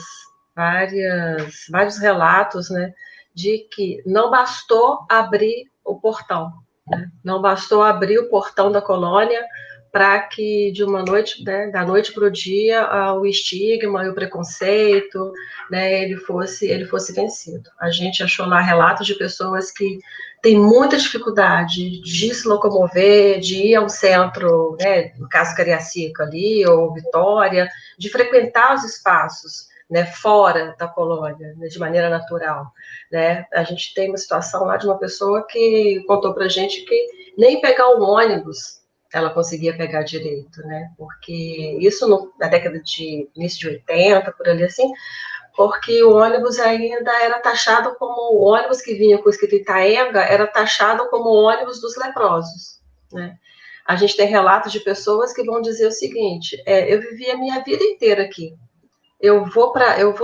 relatos, né, de que não bastou abrir o portão, né? Não bastou abrir o portão da colônia para que de uma noite, né, da noite para o dia, o estigma e o preconceito, né, ele fosse vencido. A gente achou lá relatos de pessoas que têm muita dificuldade de se locomover, de ir ao centro, né, no caso Cariacica ali, ou Vitória, de frequentar os espaços, né, fora da colônia, né, de maneira natural, né. A gente tem uma situação lá de uma pessoa que contou para a gente que nem pegar o ônibus ela conseguia pegar direito, né? Porque isso na década de início de 80, por ali assim, porque o ônibus ainda era taxado como o ônibus que vinha com escrito Itaenga era taxado como o ônibus dos leprosos, né? A gente tem relatos de pessoas que vão dizer o seguinte: eu vivi a minha vida inteira aqui. Eu vou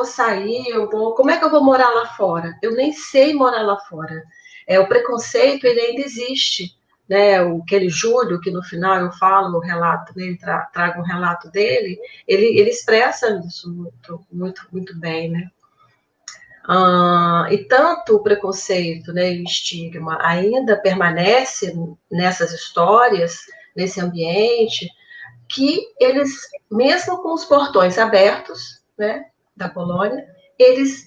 sair, como é que eu vou morar lá fora? Eu nem sei morar lá fora. O preconceito ele ainda existe, né? Aquele Júlio que no final eu falo no relato, né? Ele traga um relato dele, ele expressa isso muito bem, né? E tanto o preconceito, né, e o estigma ainda permanece nessas histórias, nesse ambiente, que eles, mesmo com os portões abertos, né, da colônia, eles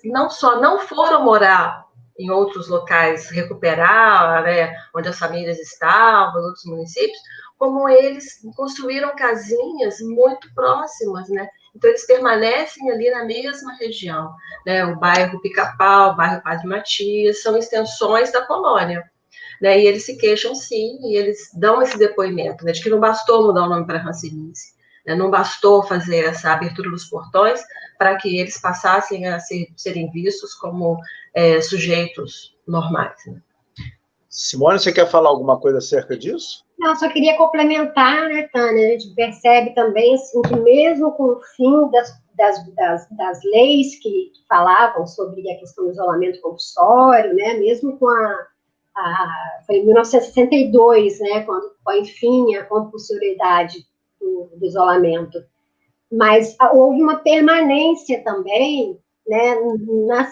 não só não foram morar em outros locais, recuperar, né, onde as famílias estavam, em outros municípios, como eles construíram casinhas muito próximas, né? Então, eles permanecem ali na mesma região, né? O bairro Pica-Pau, o bairro Padre Matias, são extensões da colônia. Né, e eles se queixam, sim, e eles dão esse depoimento, né, de que não bastou mudar o nome para Hanseníase, né, não bastou fazer essa abertura dos portões para que eles passassem a serem vistos como sujeitos normais. Né. Simone, você quer falar alguma coisa acerca disso? Não, só queria complementar, né, Tânia? A gente percebe também assim, que mesmo com o fim das leis que falavam sobre a questão do isolamento compulsório, né, mesmo com foi em 1962, né, quando foi, enfim, a compulsoriedade do isolamento. Mas houve uma permanência também, né,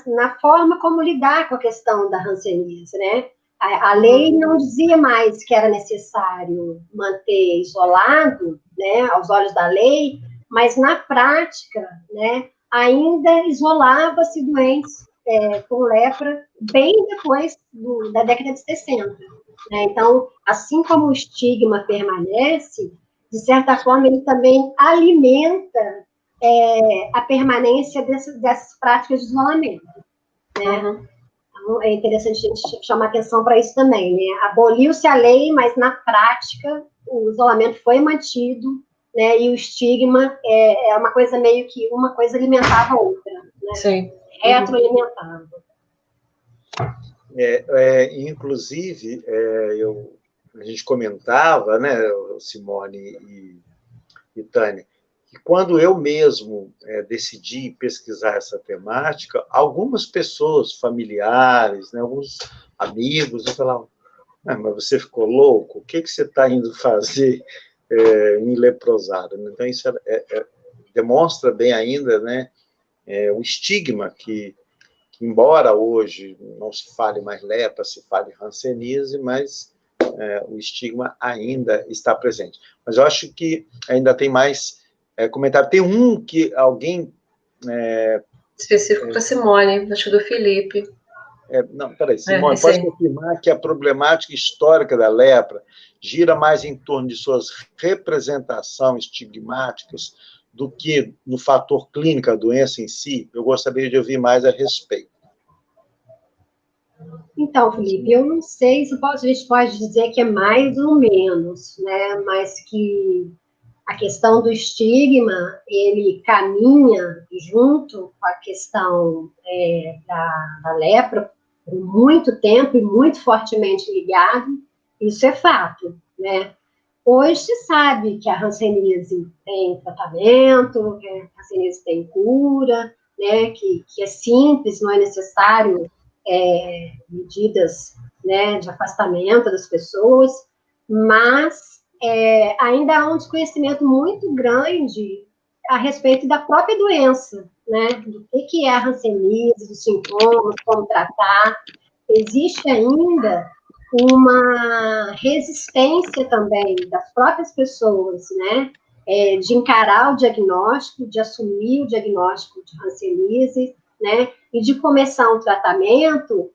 na forma como lidar com a questão da hanseníase, né? A lei não dizia mais que era necessário manter isolado, né, aos olhos da lei, mas na prática, né, ainda isolava-se doentes com lepra bem depois da década de 60. Né? Então, assim como o estigma permanece, de certa forma, ele também alimenta a permanência dessas práticas de isolamento. Né? Uhum. Então, é interessante a gente chamar atenção para isso também. Né? Aboliu-se a lei, mas na prática o isolamento foi mantido, né? E o estigma é uma coisa meio que uma coisa alimentava a outra. Né? Sim. Retroalimentava. Inclusive, a gente comentava, né, Simone e Tânia, que quando eu mesmo decidi pesquisar essa temática, algumas pessoas, familiares, né, alguns amigos, falavam, mas você ficou louco? O que você está indo fazer em leprosário? Então, isso demonstra bem ainda, né, o estigma que, embora hoje não se fale mais lepra, se fale hanseníase, mas o estigma ainda está presente. Mas eu acho que ainda tem mais comentário. Tem um que alguém... específico para Simone, acho que do Felipe. Não, peraí, Simone, pode confirmar que a problemática histórica da lepra gira mais em torno de suas representações estigmáticas do que no fator clínico da doença em si? Eu gostaria de ouvir mais a respeito. Então, Felipe, eu não sei se a gente pode dizer que é mais ou menos, né? Mas que a questão do estigma, ele caminha junto com a questão da lepra por muito tempo e muito fortemente ligado, isso é fato, né? Hoje se sabe que a hanseníase tem tratamento, que a hanseníase tem cura, né? Que é simples, não é necessário medidas, né, de afastamento das pessoas, mas ainda há um desconhecimento muito grande a respeito da própria doença, né, do que é a hanseníase, dos sintomas, como tratar. Existe ainda uma resistência também das próprias pessoas, né, de encarar o diagnóstico, de assumir o diagnóstico de hanseníase, né, e de começar um tratamento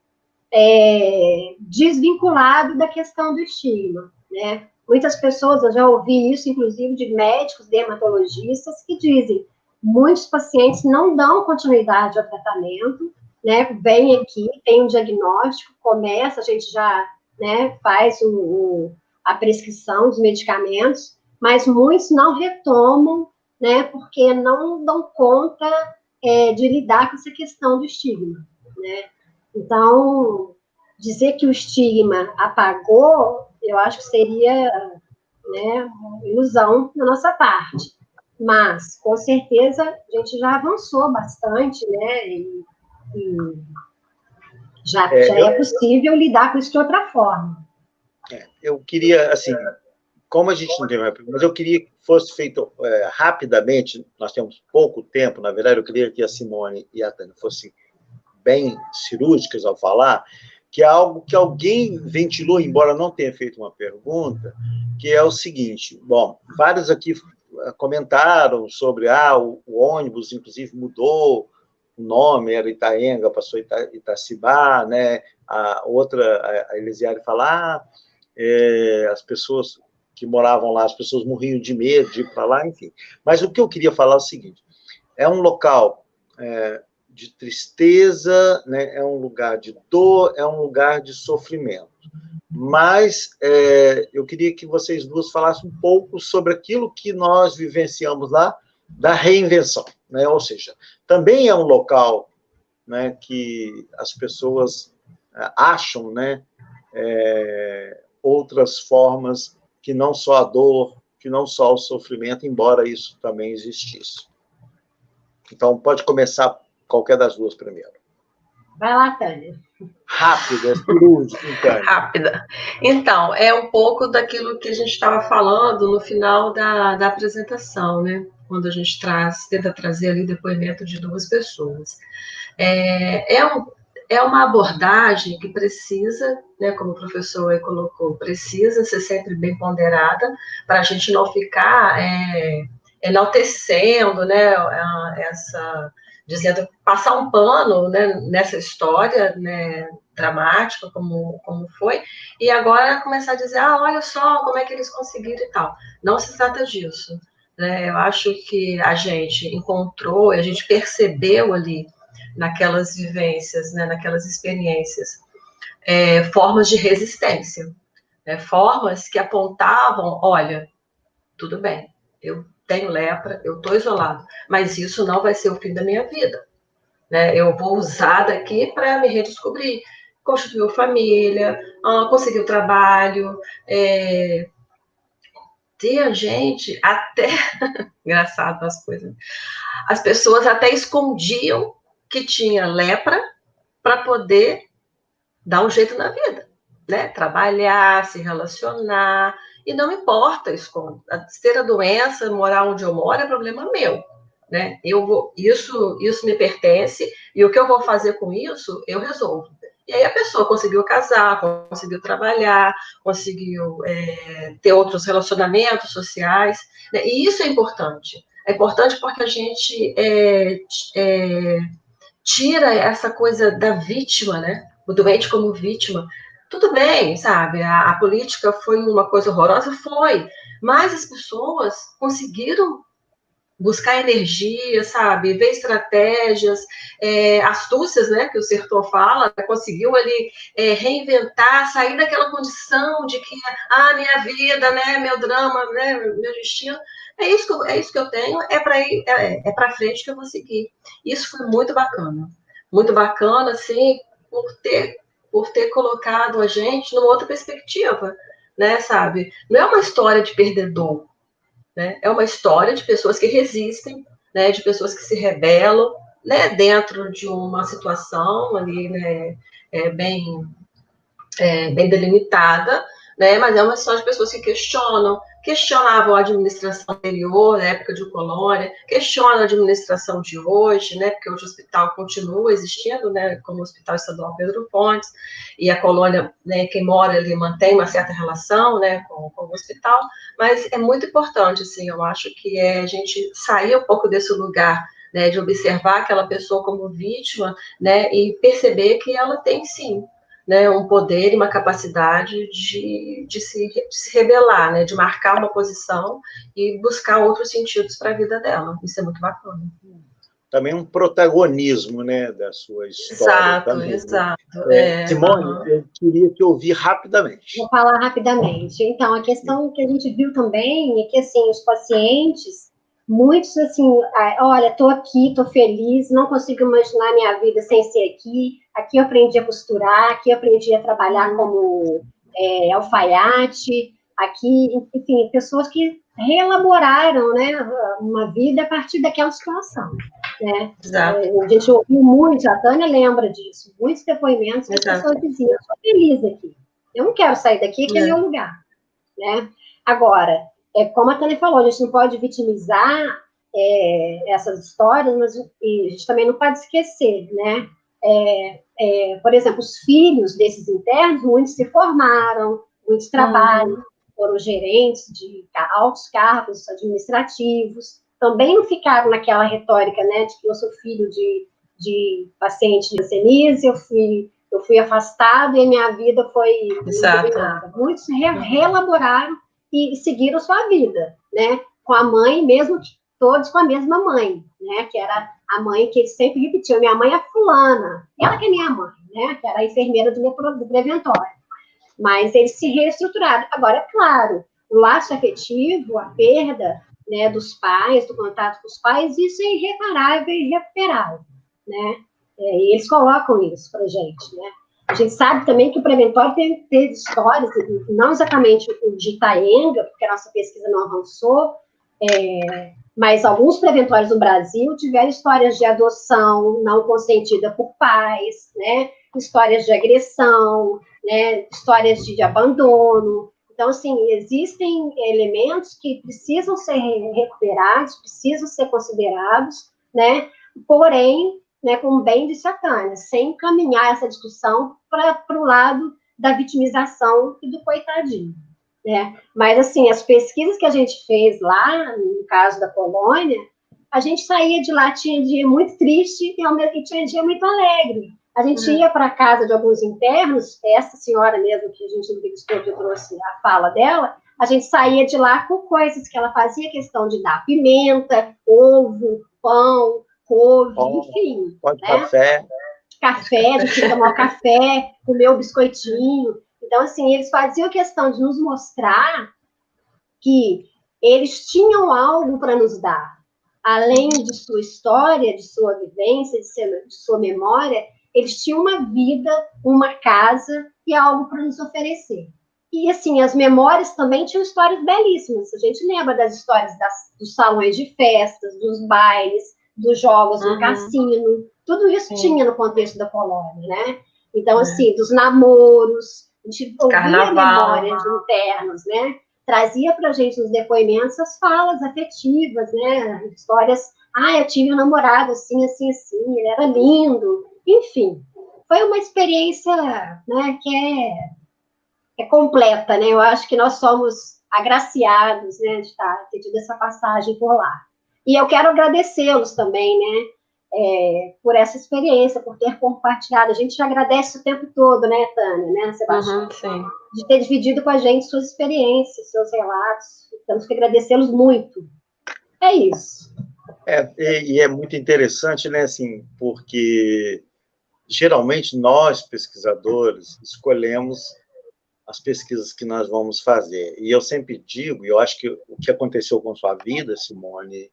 desvinculado da questão do estigma, né? Muitas pessoas, eu já ouvi isso, inclusive de médicos dermatologistas, que dizem muitos pacientes não dão continuidade ao tratamento, né? Vem aqui, tem um diagnóstico, começa, a gente já, né, faz a prescrição dos medicamentos, mas muitos não retomam, né, porque não dão conta de lidar com essa questão do estigma, né? Então, dizer que o estigma apagou, eu acho que seria, né, uma ilusão da nossa parte. Mas, com certeza, a gente já avançou bastante, né? E já é possível lidar com isso de outra forma. Eu queria, assim, como a gente não tem mais, mas eu queria que fosse feito rapidamente, nós temos pouco tempo, na verdade, eu queria que a Simone e a Tânia fossem bem cirúrgicas ao falar, que é algo que alguém ventilou, embora não tenha feito uma pergunta, que é o seguinte, bom, vários aqui comentaram sobre, o ônibus, inclusive, mudou o nome, era Itaenga, passou Itacibá, né? A outra, a Elisiária fala, as pessoas que moravam lá, as pessoas morriam de medo de ir para lá, enfim. Mas o que eu queria falar é o seguinte, é um local de tristeza, né? É um lugar de dor, é um lugar de sofrimento. Mas eu queria que vocês duas falassem um pouco sobre aquilo que nós vivenciamos lá, da reinvenção, né? Ou seja, também é um local, né, que as pessoas acham, né, outras formas que não só a dor, que não só o sofrimento, embora isso também existisse. Então, pode começar qualquer das duas primeiro. Vai lá, Tânia. Rápida, cirúrgica, Tânia. Rápida. Então, é um pouco daquilo que a gente estava falando no final da apresentação, né? Quando a gente tenta trazer ali depoimento de duas pessoas. É uma abordagem que precisa, né, como o professor aí colocou, precisa ser sempre bem ponderada para a gente não ficar enaltecendo, né, dizendo, passar um pano, né, nessa história, né, dramática, como foi, e agora começar a dizer, olha só como é que eles conseguiram e tal. Não se trata disso, né? Eu acho que a gente encontrou, a gente percebeu ali, naquelas vivências, né, naquelas experiências, formas de resistência, né, formas que apontavam, olha, tudo bem, eu tenho lepra, eu estou isolado, mas isso não vai ser o fim da minha vida, né? Eu vou usar daqui para me redescobrir, constituir família, conseguir o trabalho, ter a gente até... Engraçado as coisas. As pessoas até escondiam que tinha lepra para poder dar um jeito na vida, né? Trabalhar, se relacionar, e não importa, ter a doença, morar onde eu moro, é problema meu. né? Isso me pertence, e o que eu vou fazer com isso, eu resolvo. E aí a pessoa conseguiu casar, conseguiu trabalhar, conseguiu ter outros relacionamentos sociais, né? E isso é importante. É importante porque a gente tira essa coisa da vítima, né? O doente como vítima. Tudo bem, sabe? A política foi uma coisa horrorosa? Foi. Mas as pessoas conseguiram buscar energia, sabe, ver estratégias, astúcias, né, que o Sertor fala, conseguiu ali reinventar, sair daquela condição de que, minha vida, né, meu drama, né, meu destino, é isso que eu tenho, é para ir, para frente que eu vou seguir. Isso foi muito bacana, assim, por ter colocado a gente numa outra perspectiva, né, sabe? Não é uma história de perdedor, né? É uma história de pessoas que resistem, né? De pessoas que se rebelam, né? Dentro de uma situação ali, né? Bem, bem delimitada, né? Mas é uma história de pessoas que questionavam a administração anterior, na época de colônia, questionam a administração de hoje, né? Porque hoje o hospital continua existindo, né? Como o Hospital Estadual Pedro Fontes, e a colônia, né? Quem mora ali mantém uma certa relação, né? Com o hospital, mas é muito importante, assim, eu acho que a gente sair um pouco desse lugar, né? De observar aquela pessoa como vítima, né? E perceber que ela tem, sim, né, um poder e uma capacidade de se rebelar, né, de marcar uma posição e buscar outros sentidos para a vida dela. Isso é muito bacana. Também um protagonismo, né, da sua história. Exato, também. Exato. Simone, eu queria te ouvir rapidamente. Vou falar rapidamente. Então, a questão que a gente viu também é que, assim, os pacientes, muitos, assim, olha, estou aqui, estou feliz, não consigo imaginar minha vida sem ser aqui. Aqui eu aprendi a costurar, aqui eu aprendi a trabalhar como alfaiate, aqui, enfim, pessoas que reelaboraram, né, uma vida a partir daquela situação, né? A gente ouviu muito, a Tânia lembra disso, muitos depoimentos que as pessoas diziam, eu sou feliz aqui, eu não quero sair daqui, que é meu lugar, né? Agora, como a Tânia falou, a gente não pode vitimizar essas histórias, mas a gente também não pode esquecer, né? Por exemplo, os filhos desses internos, muitos se formaram, muitos trabalham, foram gerentes de altos cargos administrativos, também não ficaram naquela retórica, né, de que eu sou filho de paciente de leucemia, eu fui afastado e a minha vida foi dominada. Muitos reelaboraram e seguiram sua vida, né, com a mãe, mesmo todos com a mesma mãe, né, que era a mãe que eles sempre repetiam, minha mãe é fulana, ela que é minha mãe, né, que era a enfermeira do preventório. Mas eles se reestruturaram. Agora, é claro, o laço afetivo, a perda, né, dos pais, do contato com os pais, isso é irreparável e irrecuperável, né? E eles colocam isso para a gente, né? A gente sabe também que o preventório teve histórias, não exatamente o de Itaenga, porque a nossa pesquisa não avançou, mas alguns preventórios no Brasil tiveram histórias de adoção não consentida por pais, né? Histórias de agressão, né? Histórias de abandono. Então, assim, existem elementos que precisam ser recuperados, precisam ser considerados, né? Porém, né, como bem disse a Tânia, sem encaminhar essa discussão para o lado da vitimização e do coitadinho, né? Mas, assim, as pesquisas que a gente fez lá, no caso da colônia, a gente saía de lá, tinha dia muito triste e tinha dia muito alegre. A gente ia para a casa de alguns internos, essa senhora mesmo que a gente entrevistou, que eu trouxe a fala dela, a gente saía de lá com coisas que ela fazia questão de dar pimenta, ovo, pão, couve, enfim. Pode né? Café, a gente ia tomar café, comer o biscoitinho. Então, assim, eles faziam questão de nos mostrar que eles tinham algo para nos dar. Além de sua história, de sua vivência, de sua memória, eles tinham uma vida, uma casa e algo para nos oferecer. E, assim, as memórias também tinham histórias belíssimas. A gente lembra das histórias dos salões de festas, dos bailes, dos jogos no cassino. Tudo isso tinha no contexto da colônia, né? Então, assim, dos namoros, a gente ouvia memórias de internos, né? Trazia para a gente nos depoimentos as falas afetivas, né? Histórias eu tive um namorado assim, assim, assim, ele era lindo. Enfim, foi uma experiência, né, que é completa, né? Eu acho que nós somos agraciados, né, de ter tido essa passagem por lá. E eu quero agradecê-los também, né, por essa experiência, por ter compartilhado. A gente agradece o tempo todo, né, Tânia, né, Sebastião? Sim. De ter dividido com a gente suas experiências, seus relatos. Temos que agradecê-los muito. É isso. E é muito interessante, né, assim, porque geralmente nós, pesquisadores, escolhemos as pesquisas que nós vamos fazer. E eu sempre digo, e eu acho que o que aconteceu com sua vida, Simone,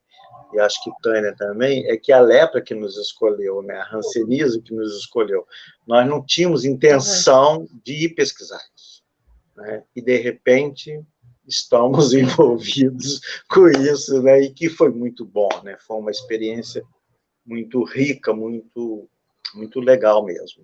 e acho que Tânia também, é que a lepra que nos escolheu, né, a hanseníase que nos escolheu, nós não tínhamos intenção de ir pesquisar isso, né, e de repente estamos envolvidos com isso, né, e que foi muito bom, né, foi uma experiência muito rica, muito legal mesmo,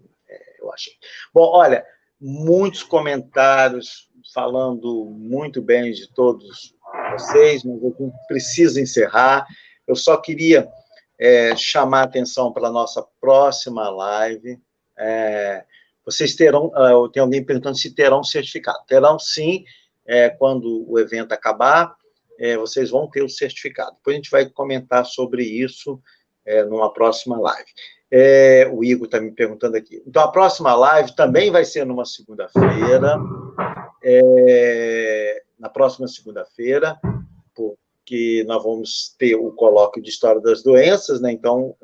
eu achei. Bom, olha, muitos comentários falando muito bem de todos vocês, mas eu preciso encerrar. Eu só queria chamar a atenção para a nossa próxima live. Vocês terão, tem alguém perguntando se terão certificado. Terão sim, quando o evento acabar, vocês vão ter o certificado. Depois a gente vai comentar sobre isso numa próxima live. O Igor está me perguntando aqui. Então, a próxima live também vai ser numa segunda-feira, na próxima segunda-feira, porque nós vamos ter o colóquio de História das Doenças, né? Então,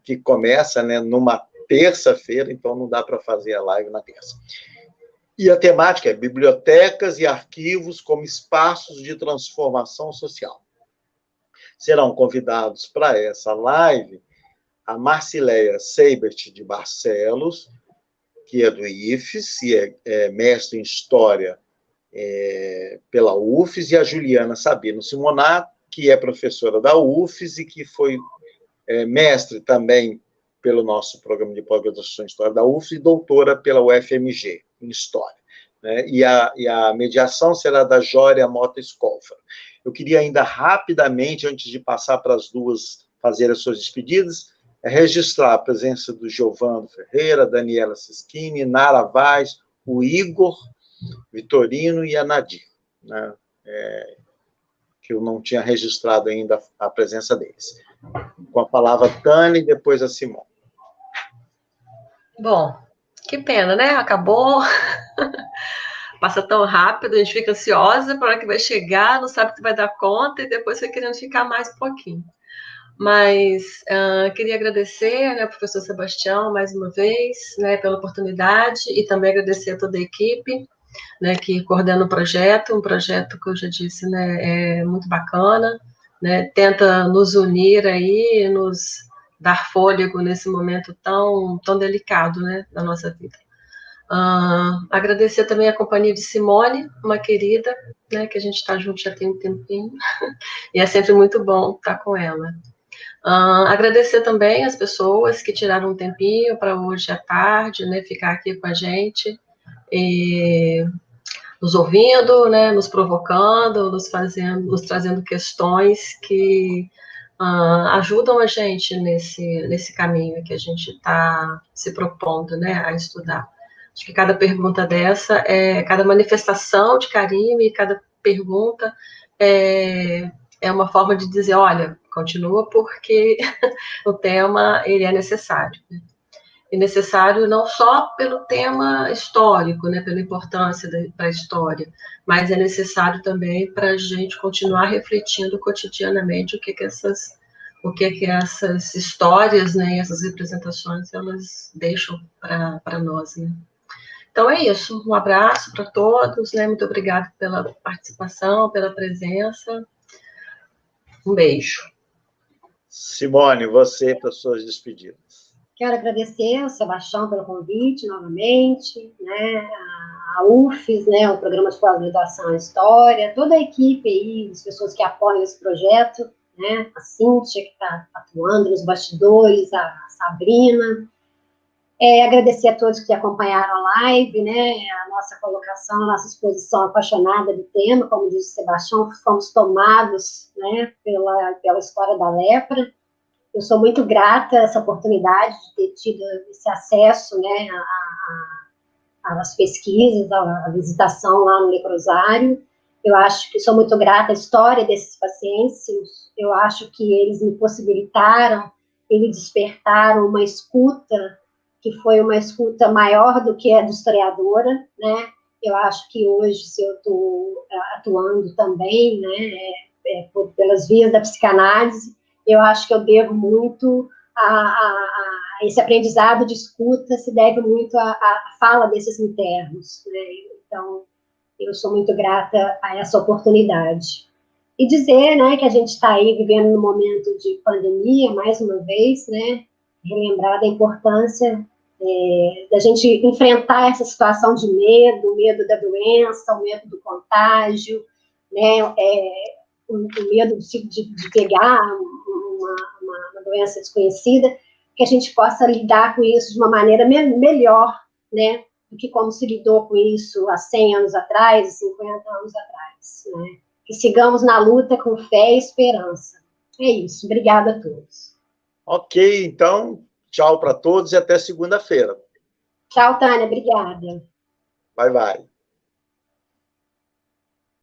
que começa, né, numa terça-feira, então não dá para fazer a live na terça. E a temática é bibliotecas e arquivos como espaços de transformação social. Serão convidados para essa live a Marcileia Seibert de Barcelos, que é do IFES, e é mestre em História pela UFES, e a Juliana Sabino Simonato, que é professora da UFES e que foi mestre também pelo nosso programa de pós-graduação em História da UFES e doutora pela UFMG em História. Né? E a mediação será da Jória Mota Scolfer. Eu queria ainda rapidamente, antes de passar para as duas fazer as suas despedidas, registrar a presença do Giovano Ferreira, Daniela Sischini, Nara Vaz, o Igor Vitorino e a Nadir, né? Que eu não tinha registrado ainda a presença deles. Com a palavra Tânia e depois a Simone. Bom, que pena, né? Acabou. Passa tão rápido, a gente fica ansiosa para a hora que vai chegar, não sabe se vai dar conta e depois vai querendo ficar mais um pouquinho. Mas queria agradecer, né, ao professor Sebastião mais uma vez, né, pela oportunidade, e também agradecer a toda a equipe, né, que coordena o projeto, um projeto que eu já disse, né, é muito bacana, né, tenta nos unir aí, nos dar fôlego nesse momento tão delicado, né, da nossa vida. Agradecer também a companhia de Simone, uma querida, né, que a gente está junto já tem um tempinho, e é sempre muito bom estar com ela. Agradecer também as pessoas que tiraram um tempinho para hoje à tarde, né, ficar aqui com a gente, e nos ouvindo, né, nos provocando, nos trazendo questões que ajudam a gente nesse caminho que a gente está se propondo, né, a estudar. Acho que cada pergunta dessa, cada manifestação de carinho e cada pergunta é uma forma de dizer, olha, continua porque o tema ele é necessário. E necessário não só pelo tema histórico, né, pela importância da história, mas é necessário também para a gente continuar refletindo cotidianamente o que essas histórias, né, essas representações, elas deixam para nós, né. Então é isso, um abraço para todos, né, muito obrigada pela participação, pela presença, um beijo. Simone, você para suas despedidas. Quero agradecer ao Sebastião pelo convite novamente, né, a UFES, né, o Programa de Pós-Graduação em História, toda a equipe aí, as pessoas que apoiam esse projeto, né, a Cíntia, que está atuando nos bastidores, a Sabrina. Agradecer a todos que acompanharam a live, né, a nossa colocação, a nossa exposição apaixonada do tema, como disse o Sebastião, fomos tomados, né, pela história da lepra. Eu sou muito grata a essa oportunidade de ter tido esse acesso, né, às pesquisas, à visitação lá no leprosário. Eu acho que sou muito grata à história desses pacientes. Eu acho que eles me possibilitaram e me despertaram uma escuta que foi uma escuta maior do que a do historiadora, né? Eu acho que hoje, se eu estou atuando também, né, pelas vias da psicanálise, eu acho que eu devo muito a esse aprendizado de escuta, se deve muito à fala desses internos, né? Então, eu sou muito grata a essa oportunidade. E dizer, né, que a gente está aí vivendo num momento de pandemia, mais uma vez, né, relembrar da importância da gente enfrentar essa situação de medo, o medo da doença, o medo do contágio, né, o medo de pegar uma doença desconhecida, que a gente possa lidar com isso de uma maneira melhor, né, do que como se lidou com isso há 100 anos atrás, 50 anos atrás, né. Que sigamos na luta com fé e esperança. É isso. Obrigada a todos. Ok, então, tchau para todos e até segunda-feira. Tchau, Tânia. Obrigada. Bye, bye.